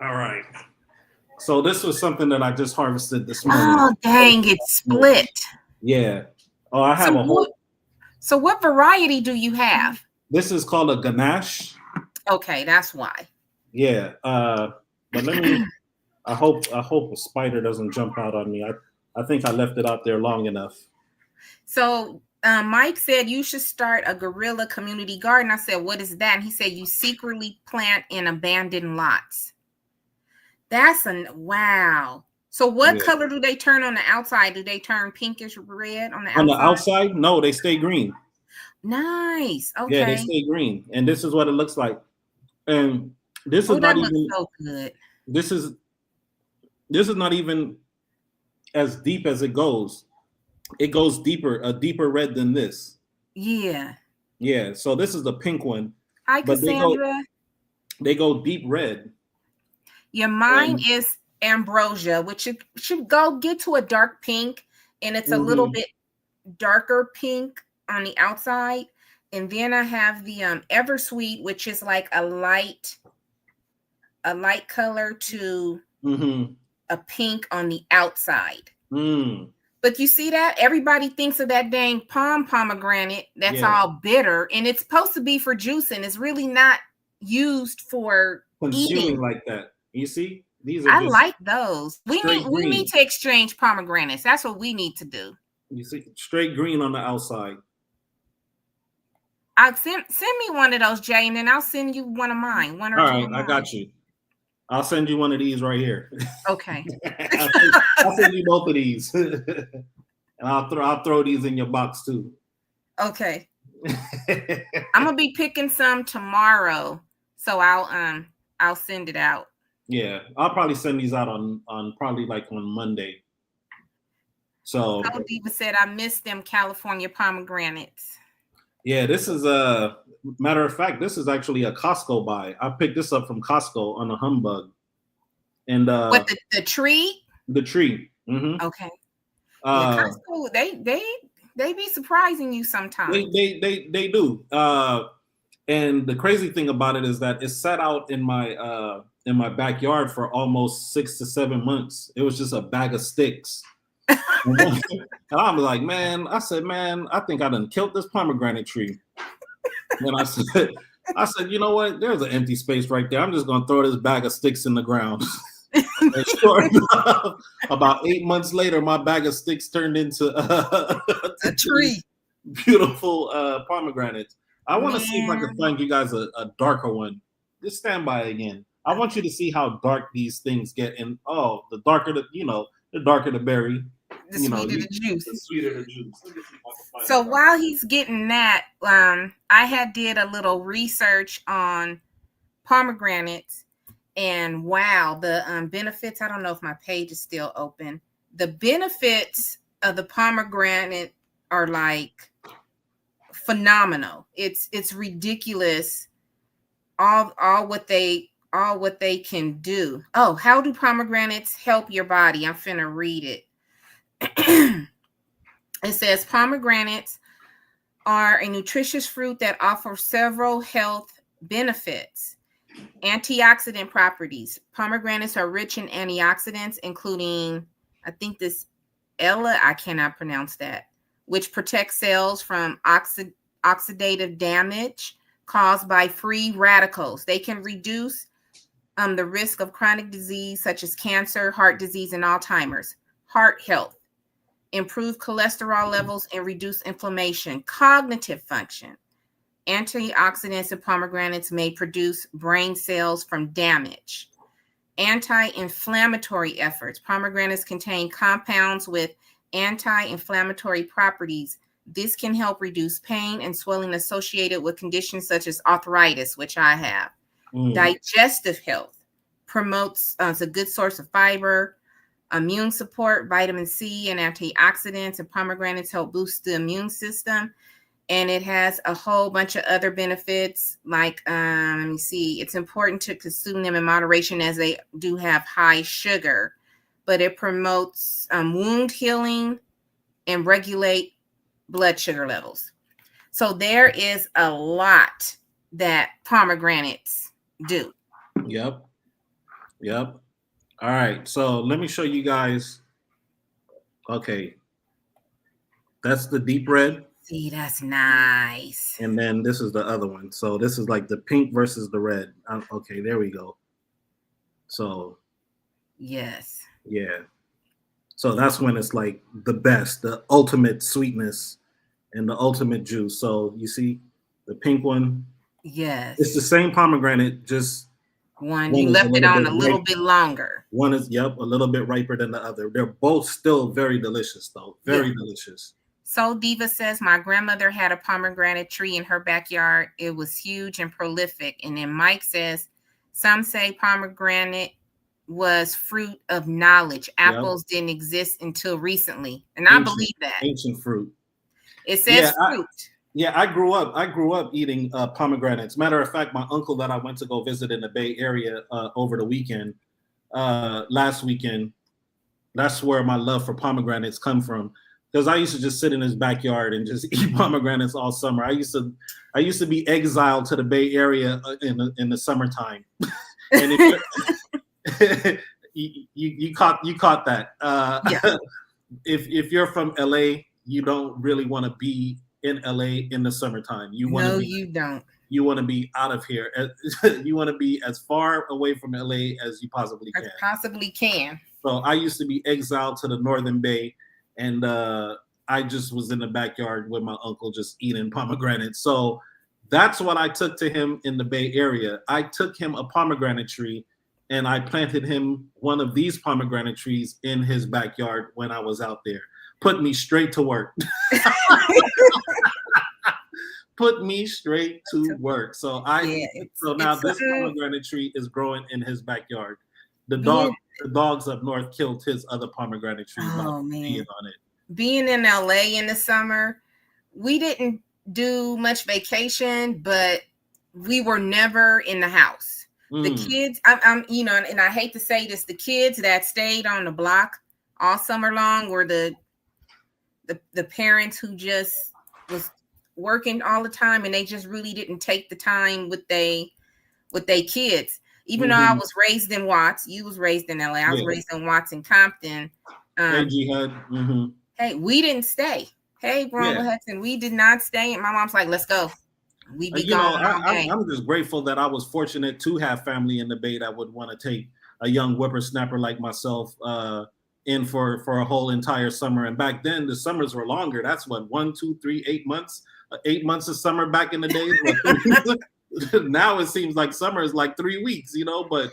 All right. So this was something that I just harvested this morning. Oh, dang, it's split. Yeah. Oh, I have a whole. So what variety do you have? This is called a ganache. Okay, that's why. Yeah. But let me. I hope a spider doesn't jump out on me. I think I left it out there long enough. So Mike said you should start a guerrilla community garden. I said, what is that? And he said you secretly plant in abandoned lots. That's wow. So what color do they turn on the outside? Do they turn pinkish red on the outside? On the outside? No, they stay green. Nice. Okay. Yeah, they stay green. And this is what it looks like. And this is not even so good. This is not even as deep as it goes. It goes deeper, a deeper red than this. Yeah. Yeah. So this is the pink one. Hi, Cassandra. They go deep red. Yeah, mine is ambrosia, which should go get to a dark pink, and it's a little bit darker pink on the outside. And then I have the Eversweet, which is like a light color to a pink on the outside. But you see that? Everybody thinks of that dang pomegranate that's all bitter, and it's supposed to be for juicing. It's really not used for consuming eating like that. You see? These are I like those. We need to exchange pomegranates. That's what we need to do. You see, straight green on the outside. I'll send me one of those, Jay, and then I'll send you one of mine. All right, I got you. I'll send you one of these right here. Okay. I'll send you both of these. And I'll throw these in your box too. Okay. I'm gonna be picking some tomorrow, so I'll send it out. Yeah, I'll probably send these out on probably like on Monday. So Diva said I missed them California pomegranates. Yeah, this is a matter of fact. This is actually a Costco buy. I picked this up from Costco on a humbug. And what the tree? The tree. Mm-hmm. Okay. Yeah, Costco, they be surprising you sometimes. They do. And the crazy thing about it is that it sat out in my backyard for almost 6 to 7 months. It was just a bag of sticks. And I'm like, man, I said, man, I think I done killed this pomegranate tree. And I said, you know what? There's an empty space right there. I'm just gonna throw this bag of sticks in the ground. And sure enough, about 8 months later, my bag of sticks turned into a tree. Beautiful pomegranates. I want to see if I can Man. find you guys a darker one. Just stand by again. I want you to see how dark these things get. And the darker the darker the berry, The sweeter the juice. The sweeter the juice. Let me see if I can find So it. while he's getting that, I had did a little research on pomegranates, and wow, the benefits. I don't know if my page is still open. The benefits of the pomegranate are like phenomenal. It's ridiculous. All what they can do. Oh, how do pomegranates help your body? I'm finna read it. It says pomegranates are a nutritious fruit that offers several health benefits. Antioxidant properties. Pomegranates are rich in antioxidants, including, I think this Ella, I cannot pronounce that, which protects cells from oxidative damage caused by free radicals. They can reduce the risk of chronic disease such as cancer, heart disease, and Alzheimer's. Heart health. Improve cholesterol levels and reduce inflammation. Cognitive function. Antioxidants in pomegranates may produce brain cells from damage. Anti-inflammatory efforts. Pomegranates contain compounds with anti-inflammatory properties. This can help reduce pain and swelling associated with conditions such as arthritis, which I have. Digestive health. Promotes, it's a good source of fiber. Immune support, vitamin C, and antioxidants, and pomegranates help boost the immune system. And it has a whole bunch of other benefits, like, let me see, it's important to consume them in moderation as they do have high sugar, but it promotes wound healing and regulate blood sugar levels. So there is a lot that pomegranates do. Yep. All right, so let me show you guys. Okay, that's the deep red. See, that's nice. And then this is the other one. So this is like the pink versus the red. Okay, there we go. So yes, yeah. So that's when it's like the best, the ultimate sweetness and the ultimate juice. So you see the pink one. Yes, it's the same pomegranate, just one you left it on a little bit longer. One is a little bit riper than the other. They're both still very delicious, though. Very delicious. So Diva says, my grandmother had a pomegranate tree in her backyard. It was huge and prolific. And then Mike says, some say pomegranate was fruit of knowledge. Apples didn't exist until recently. And I believe that. Ancient fruit. It says fruit. I grew up eating pomegranates. Matter of fact, my uncle that I went to go visit in the Bay Area over the weekend, last weekend, that's where my love for pomegranates come from. Because I used to just sit in his backyard and just eat pomegranates all summer. I used to be exiled to the Bay Area in the summertime. And if you caught that. If you're from LA, you don't really want to be in LA in the summertime. You don't. You want to be out of here. You want to be as far away from LA as you possibly can. So I used to be exiled to the Northern Bay. And I just was in the backyard with my uncle just eating pomegranates. So that's what I took to him in the Bay Area. I took him a pomegranate tree and I planted him one of these pomegranate trees in his backyard when I was out there. Put me straight to work. Put me straight to work. So now this pomegranate tree is growing in his backyard. The dogs up north killed his other pomegranate tree. Oh man! Being in LA in the summer, we didn't do much vacation, but we were never in the house. The kids, I'm and I hate to say this, the kids that stayed on the block all summer long were the parents who just was working all the time, and they just really didn't take the time with they kids. Even though I was raised in Watts, you was raised in LA. I was raised in Watts and Compton. Hey, Jihad. Hey, we didn't stay. Hey, Bromwell Hudson, we did not stay. And my mom's like, let's go. We be gone all day. I'm just grateful that I was fortunate to have family in the Bay that would want to take a young whippersnapper like myself in for a whole entire summer. And back then, the summers were longer. That's what, 1, 2, 3, 8 months. 8 months of summer back in the day. Now it seems like summer is like 3 weeks, But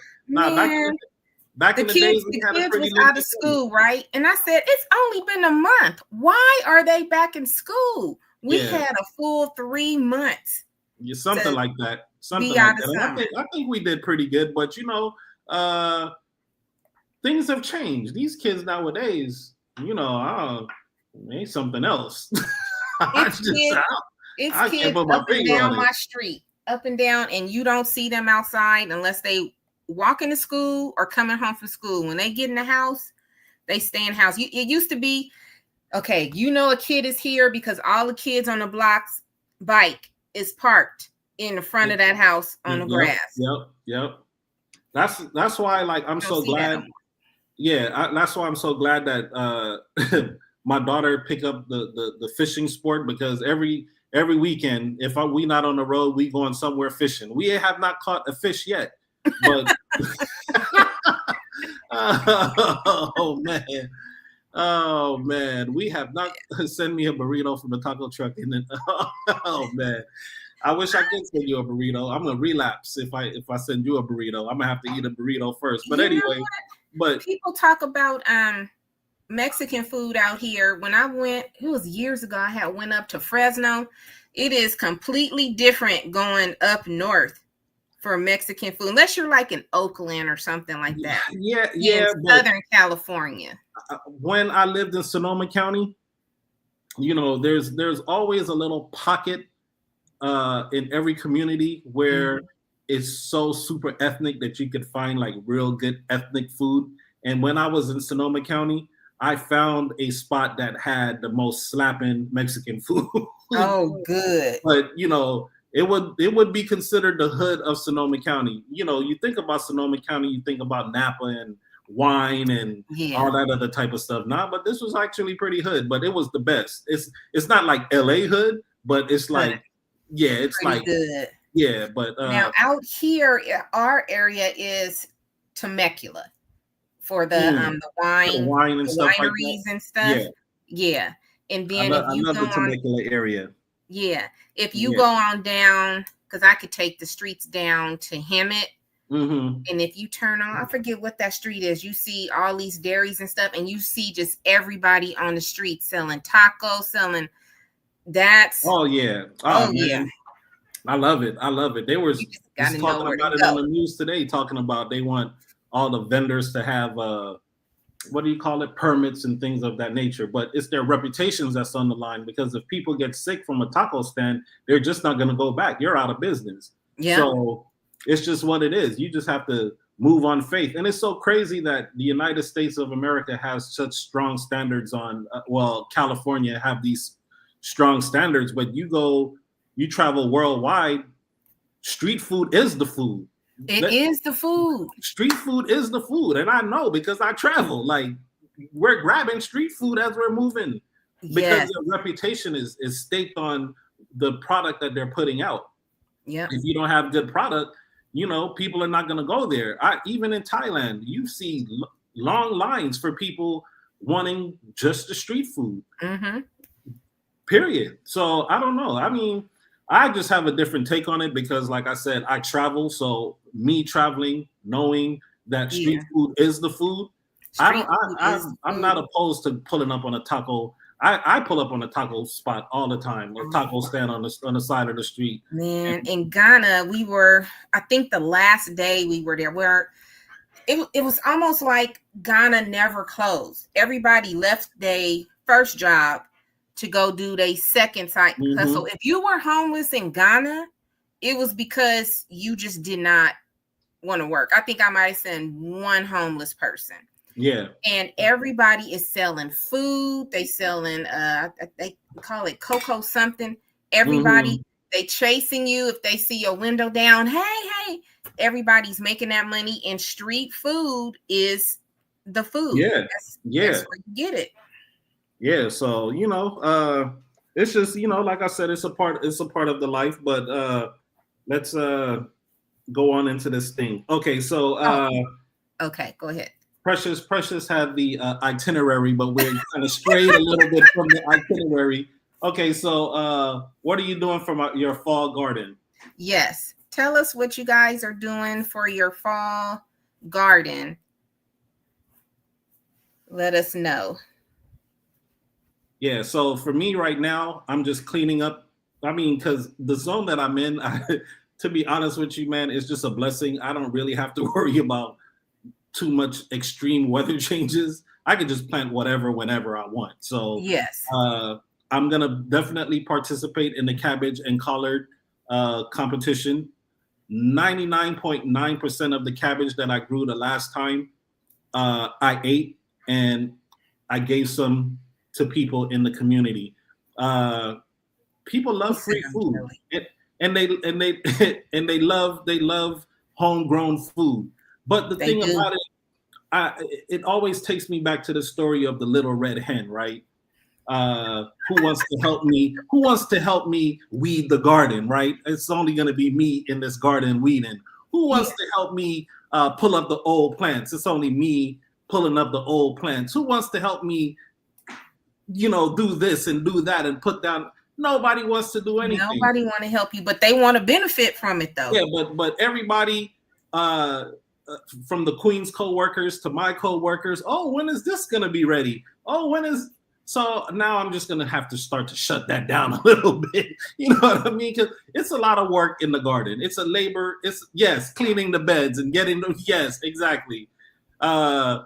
back in the days, we had a pretty was out of school, right? And I said, it's only been a month. Why are they back in school? We had a full 3 months. Yeah, something like that. Something like that. And I think we did pretty good, but things have changed. These kids nowadays, ain't something else. It's kids up and down my street, up and down, and you don't see them outside unless they walking to school or coming home from school. When they get in the house, they stay in the house. It used to be, okay, a kid is here because all the kids on the block's bike is parked in the front of that house on the grass. Yep. That's why, like, I'm so glad. That's why I'm so glad that my daughter picked up the fishing sport, because every weekend, if we not on the road, we going somewhere fishing. We have not caught a fish yet, but oh man, we have not. Send me a burrito from the taco truck, and then oh man, I wish I could send you a burrito. I'm gonna relapse if I send you a burrito. I'm gonna have to eat a burrito first. But anyway, people talk about Mexican food out here. When I went, it was years ago, I had went up to Fresno. It is completely different going up north for Mexican food, unless you're like in Oakland or something like that. Yeah. Southern California. When I lived in Sonoma County, there's always a little pocket in every community where it's so super ethnic that you could find like real good ethnic food. And when I was in Sonoma County, I found a spot that had the most slapping Mexican food. Oh, good. But it would be considered the hood of Sonoma County. You think about Sonoma County, you think about Napa and wine and all that other type of stuff. But this was actually pretty hood, but it was the best. It's not like LA hood, but it's like it's pretty like good. Yeah, but now out here, our area is Temecula for the wine and stuff, wineries like and stuff. Yeah. And then I love the Temecula area. Yeah. If you go on down, because I could take the streets down to Hemet. And if you turn on, I forget what that street is, you see all these dairies and stuff, and you see just everybody on the street selling tacos, selling that's. Oh, yeah. Yeah. I love it. They were just talking about it on the news today, talking about they want all the vendors to have permits and things of that nature. But it's their reputations that's on the line, because if people get sick from a taco stand, they're just not going to go back. You're out of business. Yeah. So it's just what it is. You just have to move on faith. And it's so crazy that the United States of America has such strong standards on, California have these strong standards, but you travel worldwide, street food is the food. It is the food. Street food is the food. And I know, because I travel, like, we're grabbing street food as we're moving, because their reputation is staked on the product that they're putting out. Yeah. If you don't have good product, people are not going to go there. Even in Thailand, you see long lines for people wanting just the street food. Period. So I don't know. I mean, I just have a different take on it, because, like I said, I travel. So me traveling, knowing that street food is the food, I'm not opposed to pulling up on a taco. I pull up on a taco spot all the time, a taco stand on the side of the street. Man, in Ghana, I think the last day we were there, it was almost like Ghana never closed. Everybody left their first job to go do their second side. So if you were homeless in Ghana, it was because you just did not want to work. I think I might have seen one homeless person. Yeah. And everybody is selling food. They selling they call it cocoa something. Everybody, Mm-hmm. they chasing you. If they see your window down, hey, everybody's making that money. And street food is the food. Yeah, That's yeah, where you get it. yeah. So it's just like I said, it's a part of the life. But let's go on into this thing. Okay, so Oh, okay, go ahead. Precious had the itinerary, but we're kind of strayed a little bit from the itinerary. Okay, so what are you doing for your fall garden? Yes. Tell us what you guys are doing for your fall garden. Let us know. Yeah, so for me right now, I'm just cleaning up. I mean, because the zone that I'm in, to be honest with you, man, it's just a blessing. I don't really have to worry about too much extreme weather changes. I can just plant whatever whenever I want. So Yes. uh, I'm gonna definitely participate in the cabbage and collard competition. 99.9% of the cabbage that I grew the last time I ate, and I gave some to people in the community. Uh, People You love free sound food, jelly. and they and they love homegrown food. But the They thing do. about it, it always takes me back to the story of the little red hen, right? Who wants to help me? Who wants to help me weed the garden, right? It's only going to be me in this garden weeding. Who Yeah. wants to help me pull up the old plants? It's only me pulling up the old plants. Who wants to help me, do this and do that and put down? Nobody wants to do anything. Nobody want to help you, but they want to benefit from it though. Yeah, but everybody, uh, from the Queen's co-workers to my co-workers, oh, when is this gonna be ready? Oh, when is so now I'm just gonna have to start to shut that down a little bit. You know what I mean? Because it's a lot of work in the garden. It's a labor. It's yes, cleaning the beds and getting them. Yes, exactly. Uh,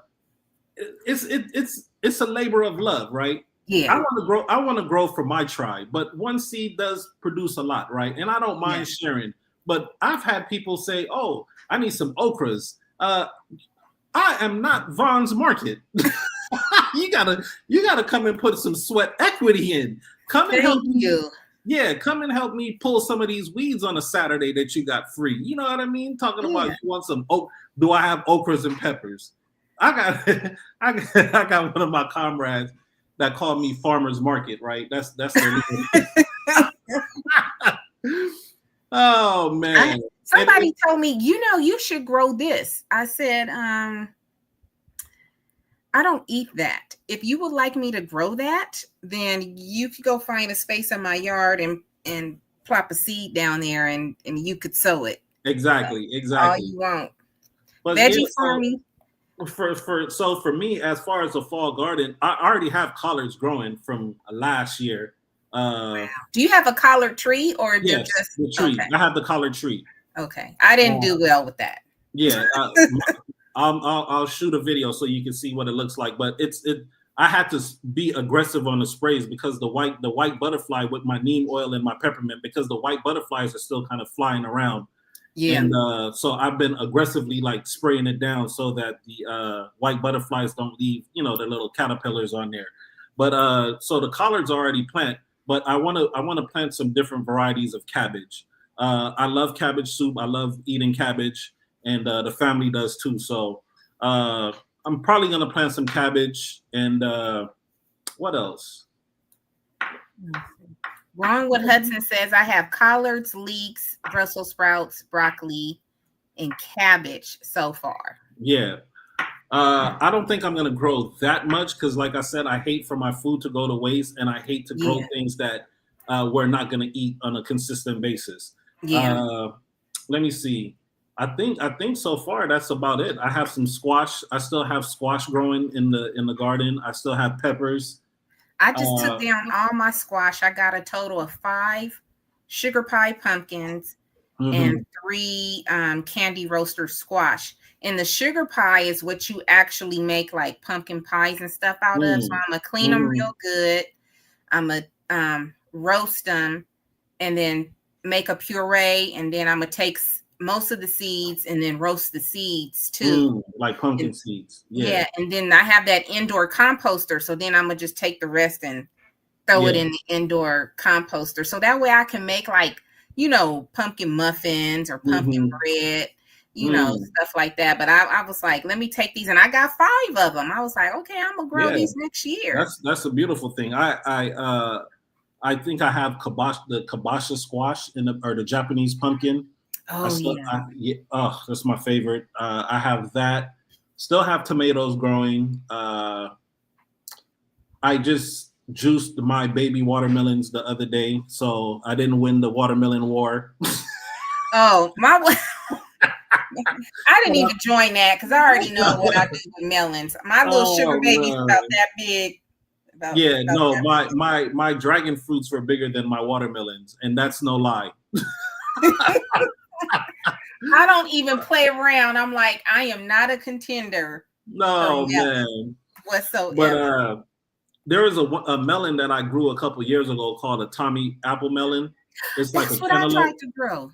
it's a labor of love, right? I Yeah. want to grow. I want to grow for my tribe, but one seed does produce a lot, right? And I don't Yeah. mind sharing. But I've had people say, "Oh, I need some okras." I am not Vaughn's Market. You gotta come and put some sweat equity in. Come and help Thank me. you. Yeah, come and help me pull some of these weeds on a Saturday that you got free. You know what I mean? Talking about Yeah. you want some oak. Do I have okras and peppers? I got I got one of my comrades that called me farmer's market, right? That's their oh man. Somebody told me, you should grow this. I said, I don't eat that. If you would like me to grow that, then you could go find a space in my yard and plop a seed down there and you could sow it. Exactly, All exactly. you want. But yeah, Veggie farming. for me, as far as the fall garden, I already have collards growing from last year. Do you have a collard tree or they're Yes, just the tree. okay? I have the collard tree. Okay. I didn't do well with that. Yeah, I'll shoot a video so you can see what it looks like. But it. I had to be aggressive on the sprays because the white butterfly with my neem oil and my peppermint, because the white butterflies are still kind of flying around. Yeah. And so I've been aggressively like spraying it down so that the white butterflies don't leave, the little caterpillars on there. But so the collards already plant, but I want to plant some different varieties of cabbage. I love cabbage soup. I love eating cabbage, and the family does too. So I'm probably gonna plant some cabbage and what else? Ronwood Hudson says I have collards, leeks, Brussels sprouts, broccoli, and cabbage so far. Yeah. I don't think I'm gonna grow that much because, like I said, I hate for my food to go to waste, and I hate to grow Yeah. things that we're not gonna eat on a consistent basis. Yeah. Uh, Let me see. I think so far that's about it. I have some squash. I still have squash growing in the garden. I still have peppers. I just took Uh, down all my squash. I got a total of 5 sugar pie pumpkins and mhm, 3 candy roaster squash. And the sugar pie is what you actually make like pumpkin pies and stuff out of. So mm, I'm gonna clean them mhm, real good. I'm gonna roast them and then make a puree. And then I'm gonna take most of the seeds and then roast the seeds too. like And pumpkin seeds. Yeah. yeah, and then I have that indoor composter. So then I'm gonna just take the rest and throw it in the indoor composter. So that way I can make like, pumpkin muffins or pumpkin bread, stuff like that. But I was like, let me take these, and I got 5 of them. I was like, okay, I'm gonna grow these next year. That's a beautiful thing. I think I have the kibosh squash or the Japanese pumpkin. That's my favorite. I have that. Still have tomatoes growing. I just juiced my baby watermelons the other day, so I didn't win the watermelon war. Oh, I didn't even join that because I already know what I do with melons. My little sugar baby's about that big. My dragon fruits were bigger than my watermelons, and that's no lie. I don't even play around. I'm like, I am not a contender. No, man. Whatsoever. But there is a melon that I grew a couple years ago called a Tommy apple melon. It's like That's what I tried to grow.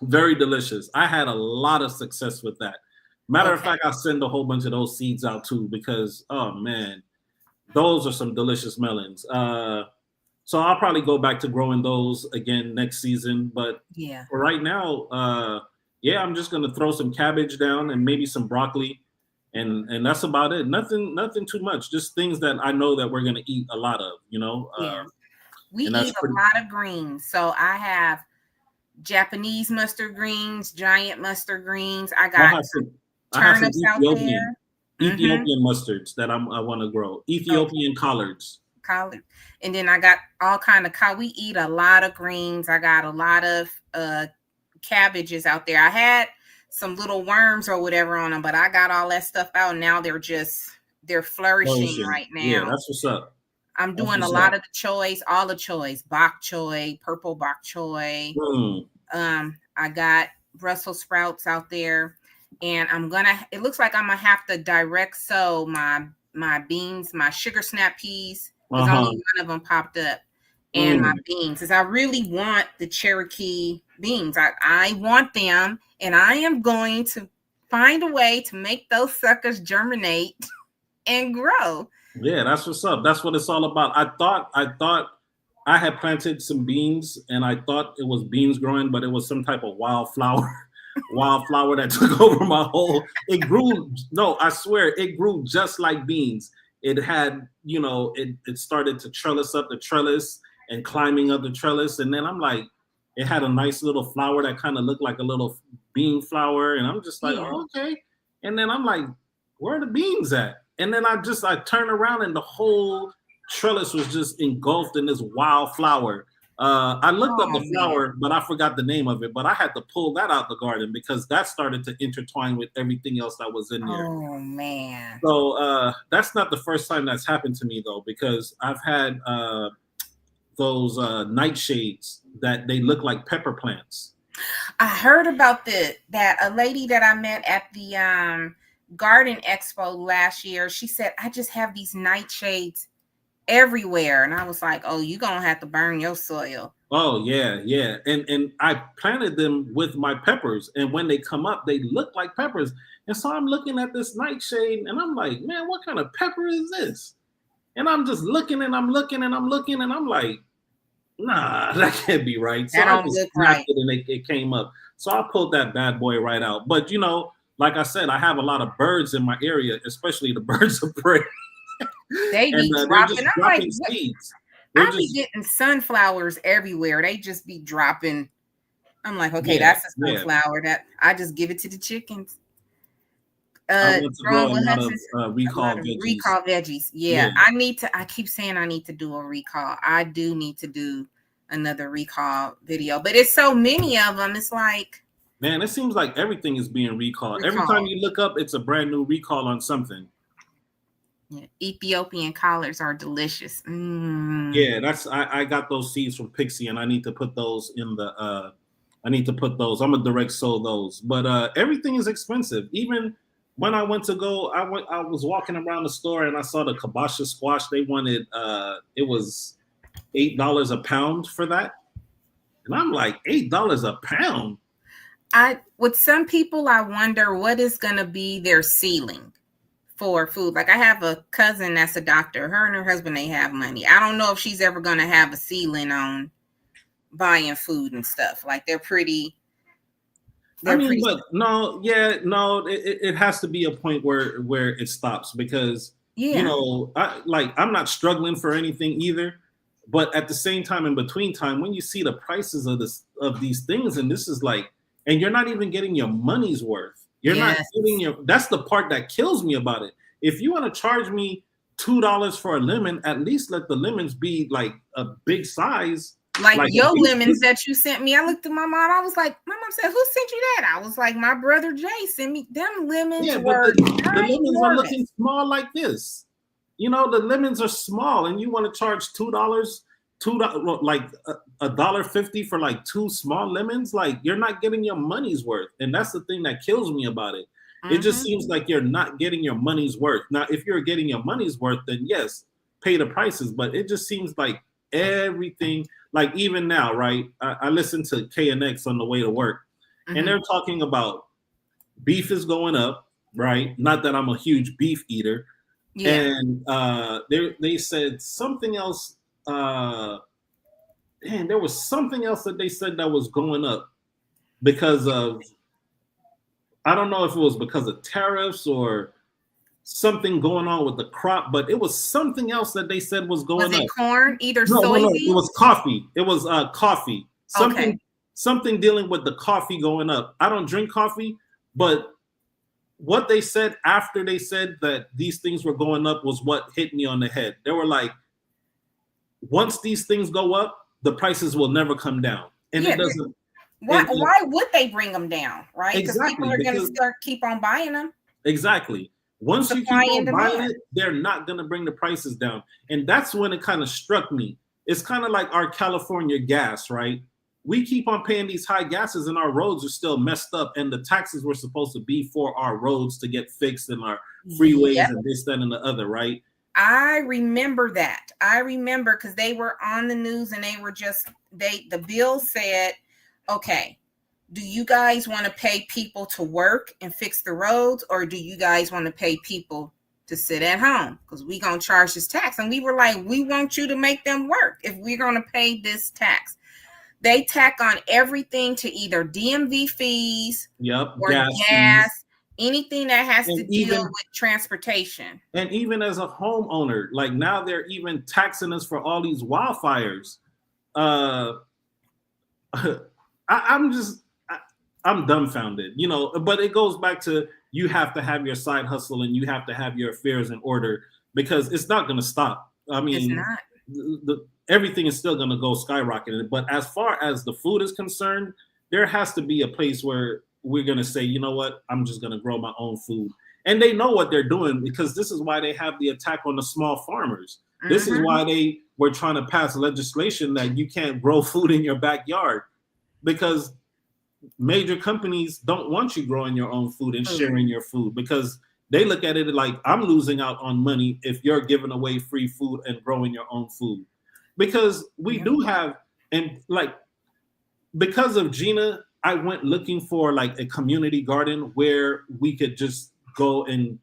Very delicious. I had a lot of success with that. Matter of fact, I'll send a whole bunch of those seeds out too because, oh man, those are some delicious melons. So I'll probably go back to growing those again next season. But for right now, I'm just gonna throw some cabbage down and maybe some broccoli, and that's about it. Nothing too much. Just things that I know that we're gonna eat a lot of. We eat a lot of greens. So I have Japanese mustard greens, giant mustard greens. I got turnips out there. Ethiopian mustards that I want to grow. Ethiopian collards. And then I got all kind of we eat a lot of greens. I got a lot of cabbages out there. I had some little worms or whatever on them, but I got all that stuff out. Now they're flourishing right now. Yeah, that's what's up. I'm doing a lot of the choys, all the choys, bok choy, purple bok choy. I got Brussels sprouts out there, and it looks like I'm gonna have to direct sow my beans, my sugar snap peas, because only one of them popped up, and my beans, because I really want the Cherokee beans. I want them, and I am going to find a way to make those suckers germinate and grow. Yeah, that's what's up. That's what it's all about. I thought I had planted some beans, and I thought it was beans growing, but it was some type of wildflower that took over my whole. It grew. No, I swear, it grew just like beans. It had, it started to trellis up the trellis and climbing up the trellis, and then I'm like, it had a nice little flower that kind of looked like a little bean flower, and I'm just like, oh, okay. And then I'm like, where are the beans at? And then I turned around and the whole trellis was just engulfed in this wild flower. I looked up the flower, but I forgot the name of it. But I had to pull that out the garden because that started to intertwine with everything else that was in there. Oh man! So that's not the first time that's happened to me though, because I've had those nightshades that they look like pepper plants. I heard about that a lady that I met at the Garden Expo last year. She said, I just have these nightshades everywhere, and I was like, oh, you're gonna have to burn your soil. Oh yeah. And I planted them with my peppers, and when they come up, they look like peppers. And so I'm looking at this nightshade, and I'm like, man, what kind of pepper is this? And I'm just looking, and I'm looking, and I'm looking, and I'm like, nah, that can't be right. So I just snapped it, and it came up. So I pulled that bad boy right out. But like I said, I have a lot of birds in my area, especially the birds of prey. They be dropping. I'm like, seeds. I be getting sunflowers everywhere. They just be dropping. I'm like, okay, that's a sunflower. That I just give it to the chickens. Recall veggies. Yeah, I keep saying I need to do a recall. I do need to do another recall video, but it's so many of them. It's like, man, it seems like everything is being recalled. Every time you look up, it's a brand new recall on something. Yeah, Ethiopian collards are delicious. Yeah, I got those seeds from Pixie, and I need to put those in the. I'm gonna direct sow those, but everything is expensive. Even when I went to go, I was walking around the store and I saw the kibosh squash. They wanted it was $8 a pound for that, and I'm like, $8 a pound. With some people, I wonder what is going to be their ceiling for food. Like I have a cousin that's a doctor. Her and her husband, they have money. I don't know if she's ever going to have a ceiling on buying food and stuff. Like I they're mean, pretty. but no, yeah, no, it has to be a point where it stops because Yeah. I'm not struggling for anything either, but at the same time, in between time, when you see the prices of these things, and this is like, and you're not even getting your money's worth. You're not Yes. getting your. That's the part that kills me about it. If you want to charge me $2 for a lemon, at least let the lemons be like a big size, Like like a your big. lemons that you sent me, I looked at my mom. I was like, my mom said, "Who sent you that?" I was like, "My brother Jay sent me them lemons Yeah, but were the lemons are looking ginormous." small like this. The lemons are small, and you want to charge $2, like $1.50 for like two small lemons. Like you're not getting your money's worth, and that's the thing that kills me about it. It just Mm-hmm. seems like you're not getting your money's worth. Now, if you're getting your money's worth, then yes, pay the prices. But it just seems like everything, like even now, right? I listened to KNX on the way to work, and Mm-hmm. they're talking about beef is going up, right? Not that I'm a huge beef eater. Yeah. And they said something else. Uh, there was something else that they said that was going up because of, I don't know if it was because of tariffs or something going on with the crop, but it was something else that they said was Was going it up. corn? Either No, no, no. It soybeans? was coffee. It was coffee. Okay. Something dealing with the coffee going up. I don't drink coffee, but what they said after they said that these things were going up was what hit me on the head. They were like, once these things go up, the prices will never come down. And it Yeah. doesn't. Why would they bring them down? Right? Because people Exactly, are going to because start keep on buying them. exactly. Once you Supply keep and on buying demand. it, they're not going to bring the prices down. And that's when it kind of struck me. It's kind of like our California gas, right? We keep on paying these high gases and our roads are still messed up. And the taxes were supposed to be for our roads to get fixed and our freeways Yep. and this, that, and the other, right? I remember that. I remember because they were on the news and they were the bill said, okay, do you guys want to pay people to work and fix the roads, or do you guys want to pay people to sit at home? Because we're going to charge this tax. And we were like, we want you to make them work if we're going to pay this tax. They tack on everything to either DMV fees Yep, or gas fees. gas, anything that has to And deal even with transportation. and even as a homeowner, like now they're even taxing us for all these wildfires. Uh I'm just I'm dumbfounded, but it goes back to you have to have your side hustle and you have to have your affairs in order because it's not going to stop. I It's mean, not. everything is still going to go skyrocketing. But as far as the food is concerned, there has to be a place where we're going to say, you know what, I'm just going to grow my own food. And they know what they're doing because this is why they have the attack on the small farmers. This is Mm-hmm. why they were trying to pass legislation that you can't grow food in your backyard because major companies don't want you growing your own food and sharing your food because they look at it like I'm losing out on money if you're giving away free food and growing your own food. Because we Yeah. do have, and like, because of Gina, I went looking for like a community garden where we could just go and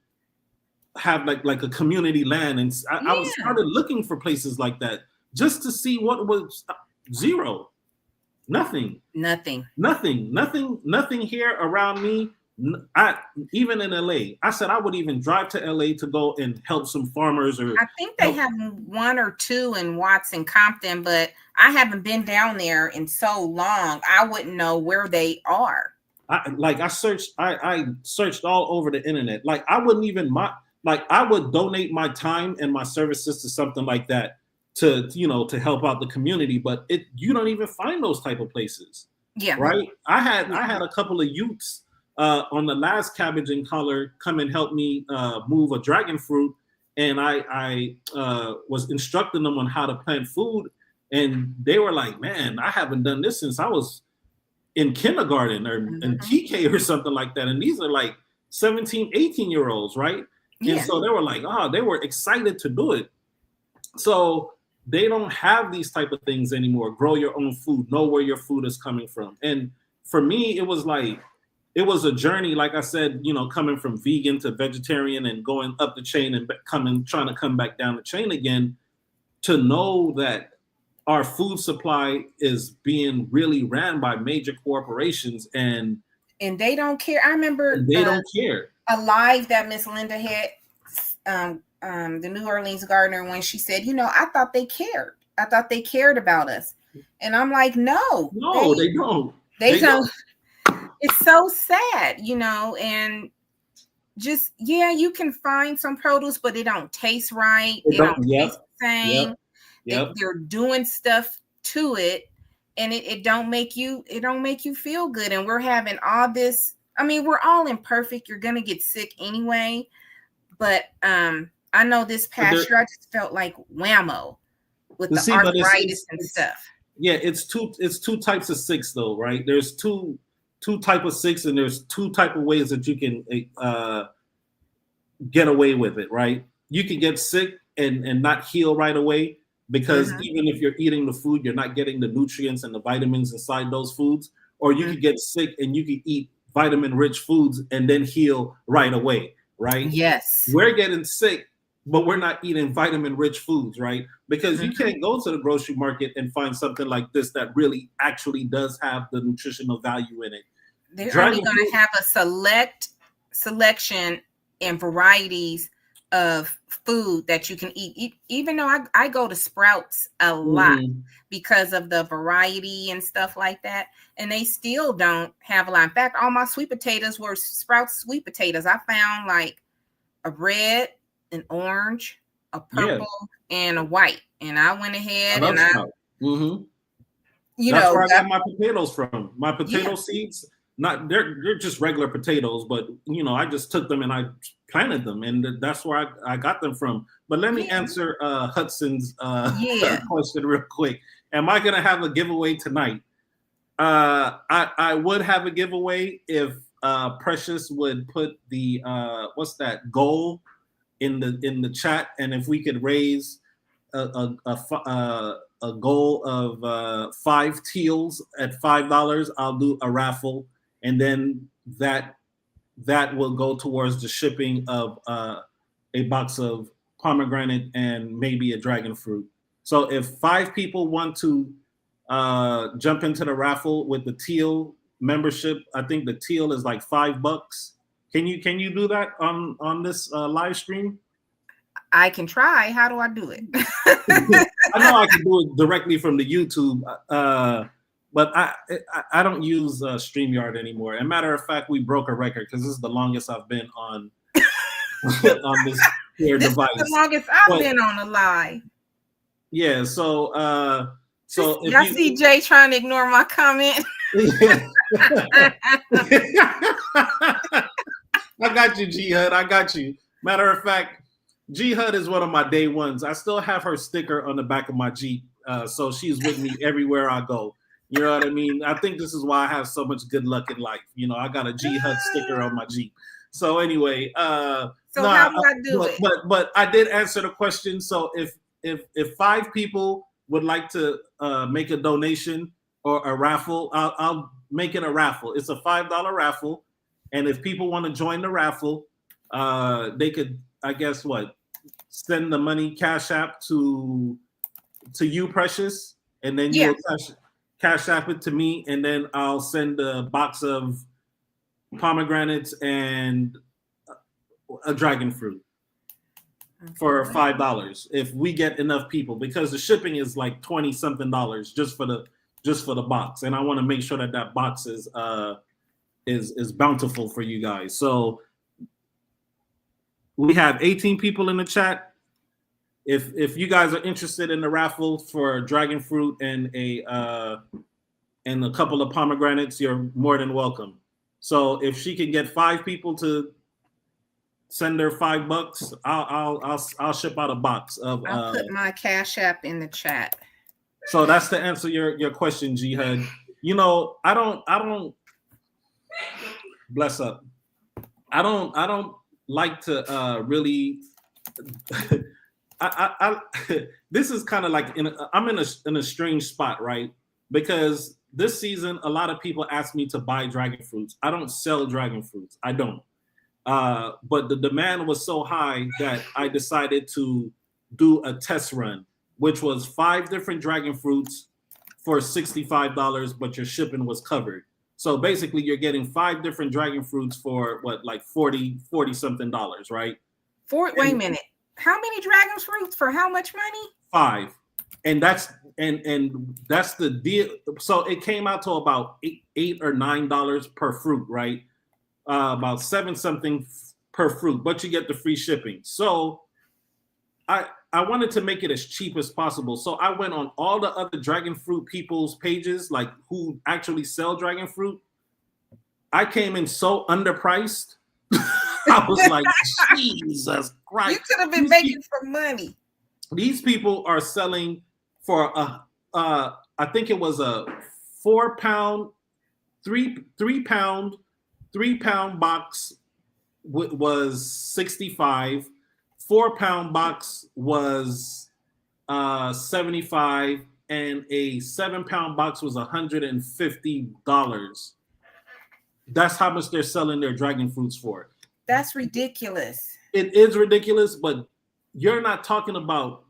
have like a community land. And I was Yeah. started looking for places like that just to see what was zero, nothing. Nothing. Nothing here around me. I even in LA, I said I would even drive to LA to go and help some farmers or I think they help. have one or two in Watson, Compton, but I haven't been down there in so long. I wouldn't know where they are. I searched all over the internet. Like I wouldn't even like I would donate my time and my services to something like that to help out the community. But you don't even find those type of places, Yeah. right? Yeah. I had a couple of youths on the last Cabbage and Color come and help me move a dragon fruit, and I was instructing them on how to plant food, and they were like, "Man, I haven't done this since I was in kindergarten or in Mm-hmm. TK or something like that." And these are like 17, 18-year-olds, right? And Yeah. so they were like, they were excited to do it. So they don't have these type of things anymore. Grow your own food, know where your food is coming from. And for me, it was like, it was a journey, like I said, coming from vegan to vegetarian and going up the chain and trying to come back down the chain again, to know that our food supply is being really ran by major corporations and they don't care. I remember they don't care. A live that Miss Linda had, the New Orleans Gardener, when she said, I thought they cared. I thought they cared about us. And I'm like, no, they don't. They don't. It's so sad, and just, you can find some produce, but it don't taste right. It don't taste the same. Yep. They're doing stuff to it, and it don't make you feel good. And we're having all this. I mean, we're all imperfect. You're gonna get sick anyway. But I know this past year I just felt like whammo with the arthritis and stuff. Yeah, it's two types of sicks though, right? There's two type of sicks, and there's two type of ways that you can get away with it, right? You can get sick and not heal right away, because even if you're eating the food, you're not getting the nutrients and the vitamins inside those foods. Or you could get sick and you can eat vitamin-rich foods and then heal right away, right? Yes. We're getting sick, but we're not eating vitamin-rich foods, right? Because you can't go to the grocery market and find something like this that really actually does have the nutritional value in it. They're only going to have a selection and varieties of food that you can eat. Even though I go to Sprouts a lot because of the variety and stuff like that, and they still don't have a lot. In fact, all my sweet potatoes were Sprouts sweet potatoes. I found like a red, an orange, a purple, and a white, and I went ahead and that's where I got my potatoes from. My potato seeds. They're just regular potatoes, but I just took them and I planted them, and that's where I got them from. But let me answer Hudson's question real quick. Am I gonna have a giveaway tonight? I would have a giveaway if Precious would put the what's that goal in the chat, and if we could raise a goal of 5 teals at $5, I'll do a raffle. And then that will go towards the shipping of a box of pomegranate and maybe a dragon fruit. So if 5 people want to jump into the raffle with the teal membership, I think the teal is like $5. Can you do that on this live stream? I can try. How do I do it? I know I can do it directly from the YouTube. But I don't use StreamYard anymore. As a matter of fact, we broke a record because this is the longest I've been on on this device. This is the longest I've been on a live. Yeah, so y'all see Jay trying to ignore my comment. I got you, G Hud. I got you. Matter of fact, G Hud is one of my day ones. I still have her sticker on the back of my Jeep, so she's with me everywhere I go. You know what I mean? I think this is why I have so much good luck in life. I got a G Hud sticker on my Jeep. So anyway, how do I do it? But I did answer the question. So if 5 people would like to make a donation or a raffle, I'll make it a raffle. It's a $5 raffle, and if people want to join the raffle, they could, I guess, send the money Cash App to you, Precious, and then you'll Cash App it to me, and then I'll send a box of pomegranates and a dragon fruit for $5 if we get enough people, because the shipping is like $20-something just for the box, and I want to make sure that box is bountiful for you guys. So we have 18 people in the chat. If you guys are interested in the raffle for dragon fruit and a couple of pomegranates, you're more than welcome. So if she can get 5 people to send her $5, I'll ship out a box of. I'll put my Cash App in the chat. So that's to answer your question, G Hud. I don't bless up. I don't like to really. I this is kind of like I'm in a strange spot, right? Because this season, a lot of people ask me to buy dragon fruits. I don't sell dragon fruits. I don't. But the demand was so high that I decided to do a test run, which was 5 different dragon fruits for $65, but your shipping was covered. So basically, you're getting 5 different dragon fruits for what, like 40 something dollars, right? Wait a minute. How many dragon fruits for how much money? 5. And that's the deal. So it came out to about $8 or $9 per fruit, right? About 7 something per fruit, but you get the free shipping. So I wanted to make it as cheap as possible. So I went on all the other dragon fruit people's pages, like who actually sell dragon fruit. I came in so underpriced. I was like, Jesus Christ. You could have been making some money. These people are selling for I think it was a 4 pound, 3 pound box was 65. 4 pound box was 75, and a 7 pound box was $150. That's how much they're selling their dragon fruits for. That's ridiculous. It is ridiculous, but you're not talking about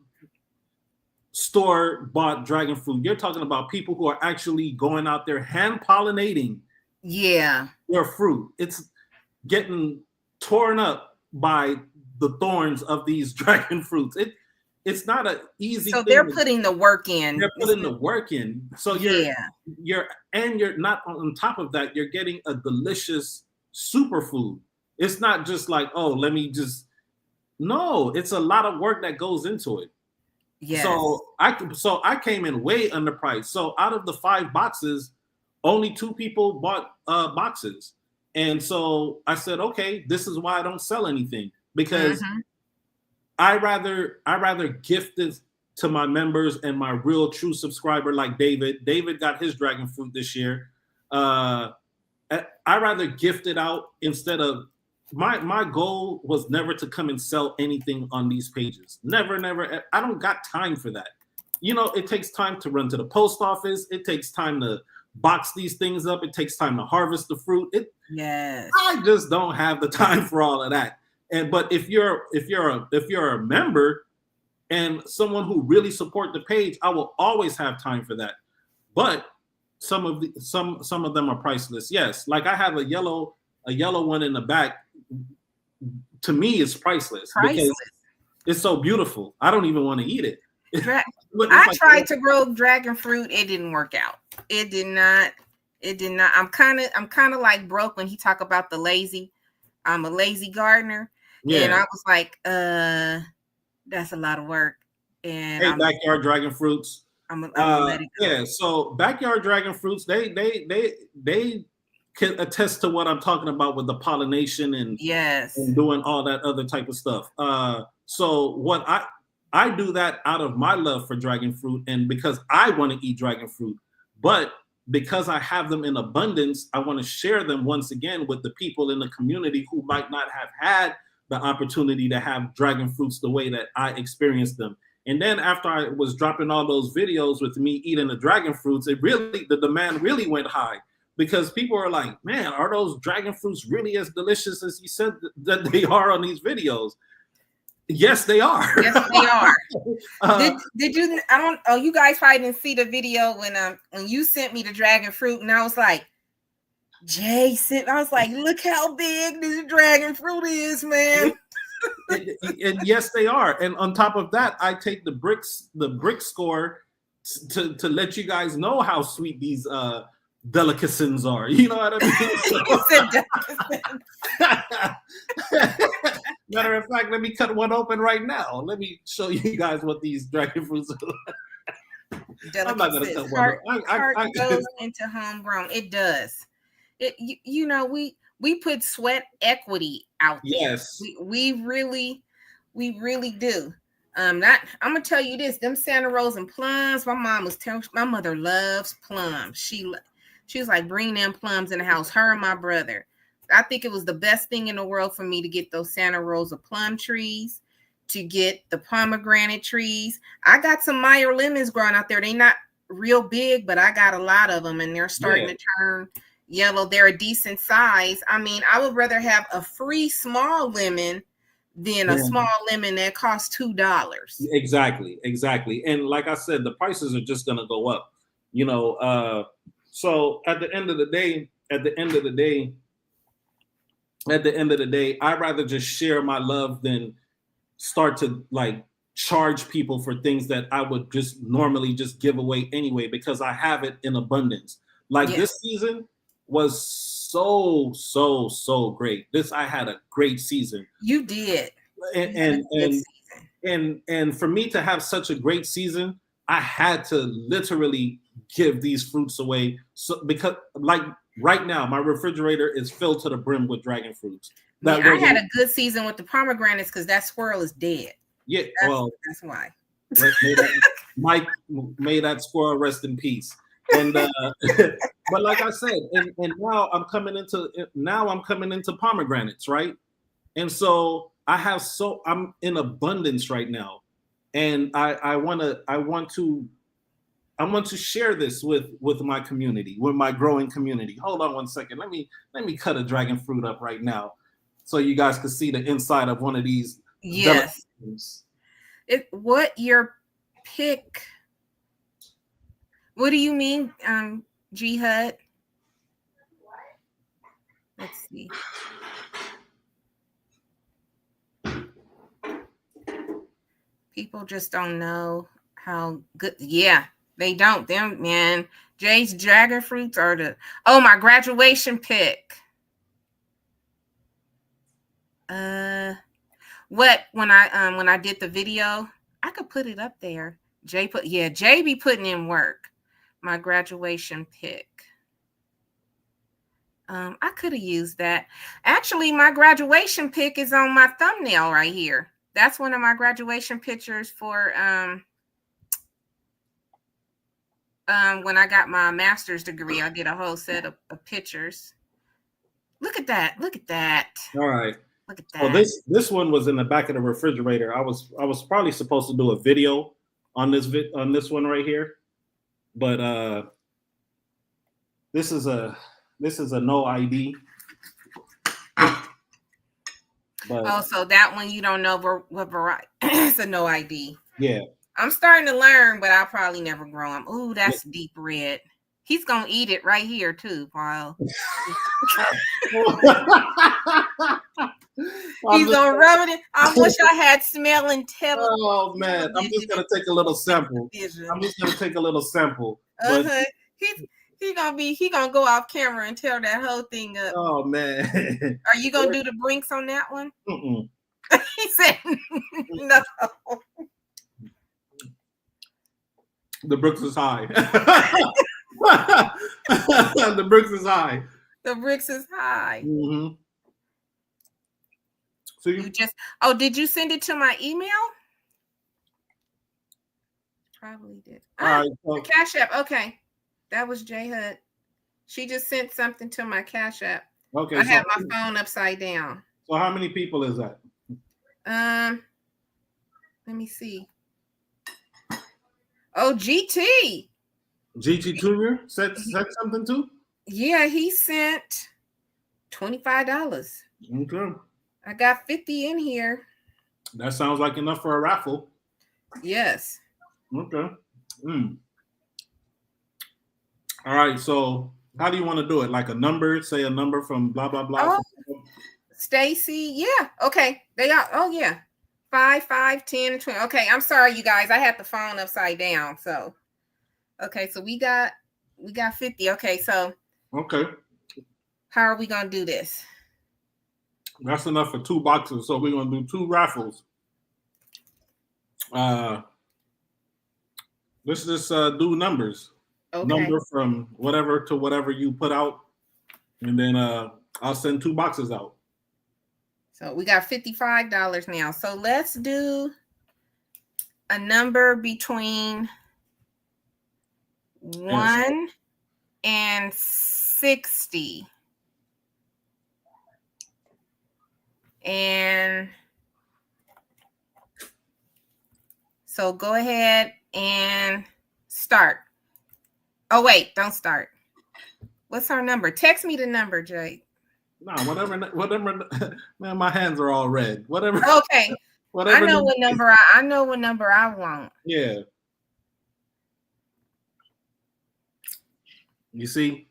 store-bought dragon fruit. You're talking about people who are actually going out there hand pollinating their fruit. It's getting torn up by the thorns of these dragon fruits. It's not an easy so thing. They're putting the work in. They're putting the work in. So you're not on top of that, you're getting a delicious superfood. It's not just like, oh, let me just no, it's a lot of work that goes into it. Yes. So I came in way underpriced. So out of the 5 boxes, only 2 people bought boxes. And so I said, okay, this is why I don't sell anything, because I rather gift this to my members and my real true subscriber like David. David got his dragon fruit this year. I rather gift it out instead of my goal was never to come and sell anything on these pages. Never. I don't got time for that. You know, it takes time to run to the post office. It takes time to box these things up. It takes time to harvest the fruit. I just don't have the time for all of that. But if you're a member and someone who really support the page, I will always have time for that. But some of them are priceless. Yes, like I have a yellow one in the back. To me, it's priceless because it's so beautiful. I don't even want to eat it. I tried to grow dragon fruit. It didn't work out. It did not. I'm kind of like broke when he talk about the lazy. I'm a lazy gardener. Yeah. And I was like, that's a lot of work. And backyard dragon fruits. I'm gonna let it go. Yeah. So backyard dragon fruits, they can attest to what I'm talking about with the pollination and doing all that other type of stuff. So what I do that out of my love for dragon fruit and because I want to eat dragon fruit, but because I have them in abundance, I want to share them once again with the people in the community who might not have had the opportunity to have dragon fruits the way that I experienced them. And then after I was dropping all those videos with me eating the dragon fruits, the demand really went high. Because people are like, man, are those dragon fruits really as delicious as you said that they are on these videos? Yes, they are. Yes, they are. Did you? I don't. Oh, you guys probably didn't see the video when you sent me the dragon fruit, and I was like, Jason, I was like, look how big this dragon fruit is, man. and yes, they are. And on top of that, I take the brick score to let you guys know how sweet these delicatessens are. You know what I mean? Matter of fact, let me cut one open right now. Let me show you guys what these dragon fruits are. I'm not going to cut one. Heart goes into homegrown. It does. You know, we put sweat equity out there. Yes, we really do. I'm gonna tell you this: them Santa Rosa and plums. My mother loves plums. She was like, bring them plums in the house. Her and my brother. I think it was the best thing in the world for me to get those Santa Rosa plum trees, to get the pomegranate trees. I got some Meyer lemons growing out there. They not real big, but I got a lot of them and they're starting to turn yellow. They're a decent size. I mean, I would rather have a free small lemon than a small lemon that costs $2. Exactly. And like I said, the prices are just gonna go up. You know, so at the end of the day, I'd rather just share my love than start to like charge people for things that I would just normally just give away anyway, because I have it in abundance. Like this season was so great. I had a great season. You did. And for me to have such a great season, I had to literally give these fruits away. So because like right now, my refrigerator is filled to the brim with dragon fruits. I had a good season with the pomegranates because that squirrel is dead. Yeah, that's why. Mike, may that squirrel rest in peace. And but like I said, and now I'm coming into pomegranates, right? And so I'm in abundance right now, and I want to share this with my community, with my growing community. Hold on one second. Let me cut a dragon fruit up right now, so you guys can see the inside of one of these. Yes. What your pick? What do you mean, G Hud? Let's see. People just don't know how good. Yeah, they don't. Them, man. Jay's dragon fruits are my graduation pick. What when I did the video, I could put it up there. Jay be putting in work. My graduation pick. I could have used that. Actually, my graduation pick is on my thumbnail right here. That's one of my graduation pictures for when I got my master's degree. I did a whole set of pictures. Look at that. All right. Look at that. Well, this one was in the back of the refrigerator. I was probably supposed to do a video on this one right here, but this is a no ID. But, so that one you don't know what variety. It's a no ID. Yeah. I'm starting to learn, but I'll probably never grow them. Ooh, that's deep red. He's gonna eat it right here too, while he's gonna rub it in. I wish I had smell and tell. Oh man, I'm just gonna take a little sample. But he gonna go off camera and tear that whole thing up. Oh man. Are you gonna do the brinks on that one? He said no. The bricks is high. The bricks is high. The bricks is high. Mm-hmm. So did you send it to my email? Probably did. All right, the Cash App. Okay. That was J Hud. She just sent something to my Cash App. Okay. I have my phone upside down. So how many people is that? Let me see. Oh, GT Junior said something too? Yeah, he sent $25. Okay. I got 50 in here. That sounds like enough for a raffle. Yes. Okay. All right. So how do you want to do it? Like a number? Say a number from blah blah blah. Oh, Stacy. Yeah. Okay. They are. Oh yeah. 5, 5, 10, 20. Okay. I'm sorry, you guys. I had the phone upside down. So. Okay. So we got 50. Okay. So. Okay. How are we gonna do this? That's enough for 2 boxes. So we're gonna do 2 raffles. Let's just do numbers. Okay. Number from whatever to whatever you put out, and then I'll send 2 boxes out. So we got $55 now. So let's do a number between 1 and 60. And so go ahead and start. Oh, wait, don't start. What's our number? Text me the number, Jake. No, whatever. Man, my hands are all red. Whatever. Okay. Whatever. I know what number I know what number I want. Yeah. You see,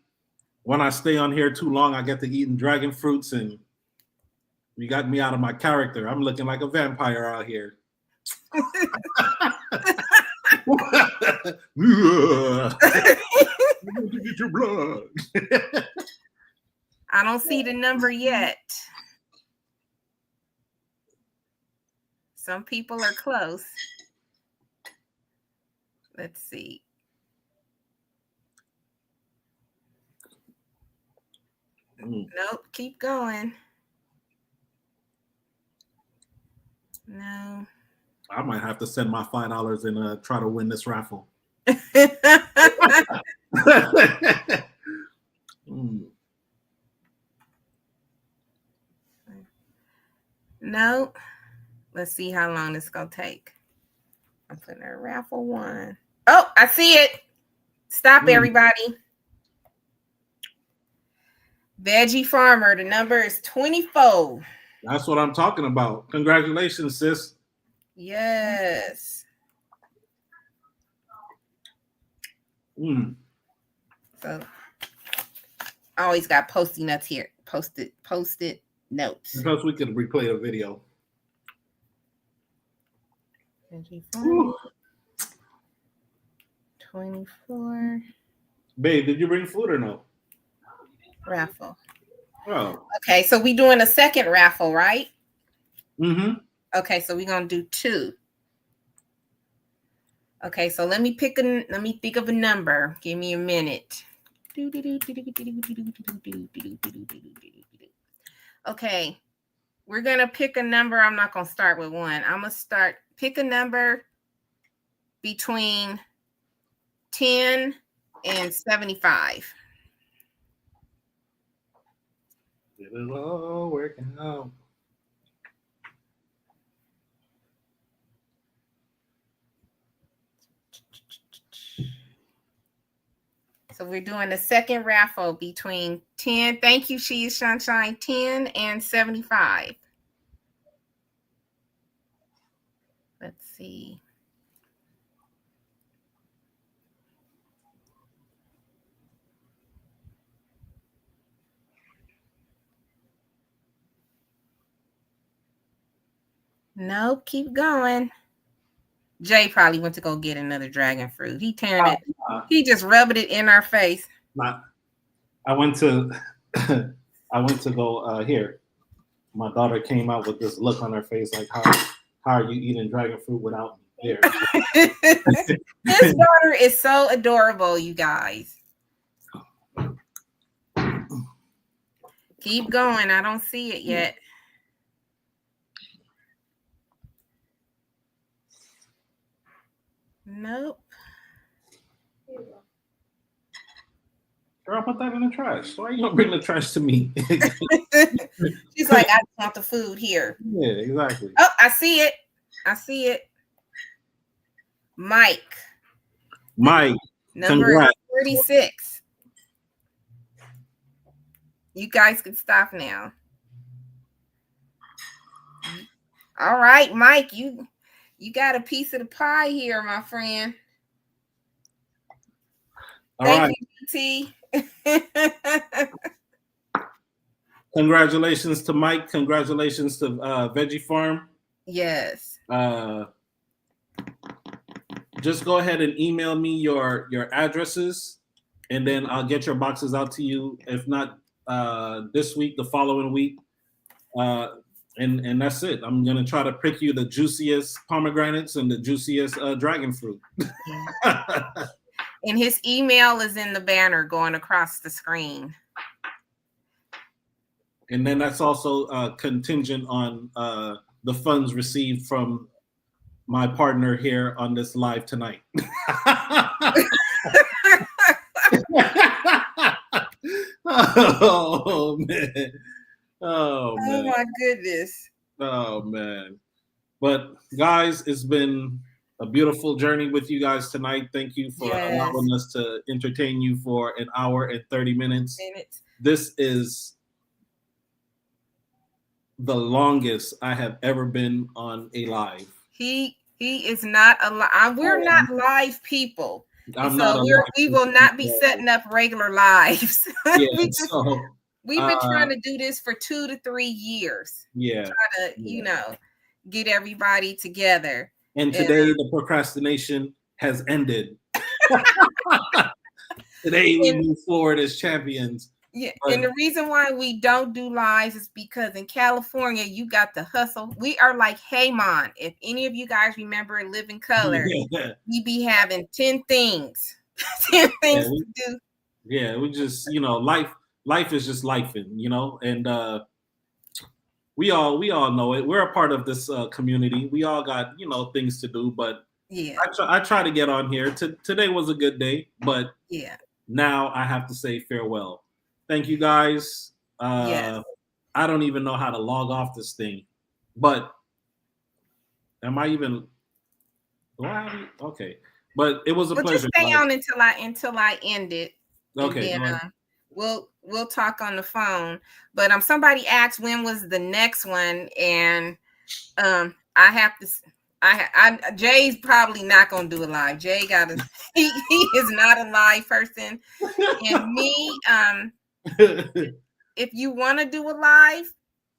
when I stay on here too long, I get to eating dragon fruits, and you got me out of my character. I'm looking like a vampire out here. Get your blood. I don't see the number yet. Some people are close. Let's see. Nope, keep going. No. I might have to send my $5 and try to win this raffle. No. Let's see how long this is going to take. I'm putting a raffle 1. Oh, I see it. Stop, everybody. Veggie Farmer, the number is 24. That's what I'm talking about. Congratulations, sis. Yes. So I always got post-it notes here. Post-it notes. Because we could replay a video. Veggie Farmer. 24. Babe, did you bring food or no? Raffle. Oh. Okay, so we doing a second raffle, right? Mm-hmm. Okay, so we're gonna do 2. Okay, so let me think of a number. Give me a minute. Okay, we're gonna pick a number. I'm not gonna start with 1. I'm gonna pick a number between 10 and 75. It'll all work out. So we're doing a second raffle between 10. Thank you, She is Sunshine. 10 and 75. Let's see. Nope, keep going. Jay probably went to go get another dragon fruit. He tearing it. He just rubbing it in our face. I went to go here. My daughter came out with this look on her face like, how are you eating dragon fruit without me there? His daughter is so adorable, you guys. Keep going. I don't see it yet. Nope. Girl, put that in the trash. Why are you gonna bring the trash to me? She's like, I just want the food here. Yeah, exactly. Oh, I see it. I see it. Mike. Number 36. You guys can stop now. All right, Mike, you got a piece of the pie here, my friend. Thank you, T. Congratulations to Mike. Congratulations to Veggie Farm. Yes. Just go ahead and email me your addresses, and then I'll get your boxes out to you. If not this week, the following week. And that's it. I'm gonna try to pick you the juiciest pomegranates and the juiciest dragon fruit. And his email is in the banner going across the screen. And then that's also contingent on the funds received from my partner here on this live tonight. Oh man. Oh my goodness. Oh man. But guys, it's been a beautiful journey with you guys tonight. Thank you for Yes. allowing us to entertain you for an hour and 30 minutes. This is the longest I have ever been on a live. He is not alive. We're not live people. And I'm so not a we will not be setting up regular lives. Yeah, so we've been trying to do this for 2 to 3 years. Yeah. Try to, you know, get everybody together. And today the procrastination has ended. Today we move forward as champions. Yeah, and the reason why we don't do lives is because in California, you got the hustle. We are like, hey, Mon, if any of you guys remember Living Color, we be having 10 things, 10 things to do. Yeah, we just, you know, life is just lifing, you know, and we all know it. We're a part of this community. We all got, you know, things to do, but yeah, I try to get on here. Today was a good day, but yeah, now I have to say farewell. Thank you guys. Yes. I don't even know how to log off this thing, but am I even? Okay, but it was a pleasure. Just stay on until I end it. Okay. Then, we'll talk on the phone. But somebody asked when was the next one, and I have to. Jay's probably not gonna do a live. Jay he is not a live person, and me if you want to do a live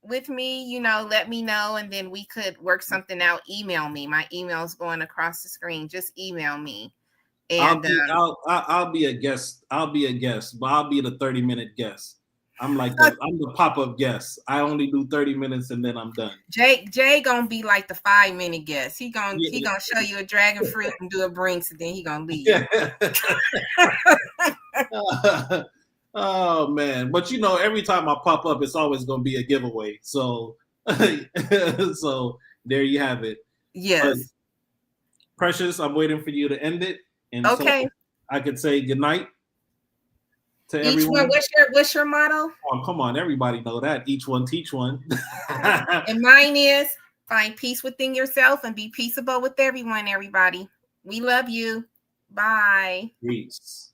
with me, you know, let me know, and then we could work something out. Email me. My email is going across the screen. Just email me. And I'll be a guest. I'll be a guest, but I'll be the 30-minute guest. I'm the pop-up guest. I only do 30 minutes and then I'm done. Jay gonna be like the 5-minute guest. He gonna show you a dragon fruit and do a Brinks, and then he gonna leave. Oh man, but you know, every time I pop up, it's always gonna be a giveaway. So, so there you have it. Yes, but, Precious, I'm waiting for you to end it, and okay, so I could say good night to each everyone. One, what's your motto? Oh, come on, everybody know that. Each one teach one. And mine is find peace within yourself and be peaceable with everyone. Everybody, we love you. Bye. Peace.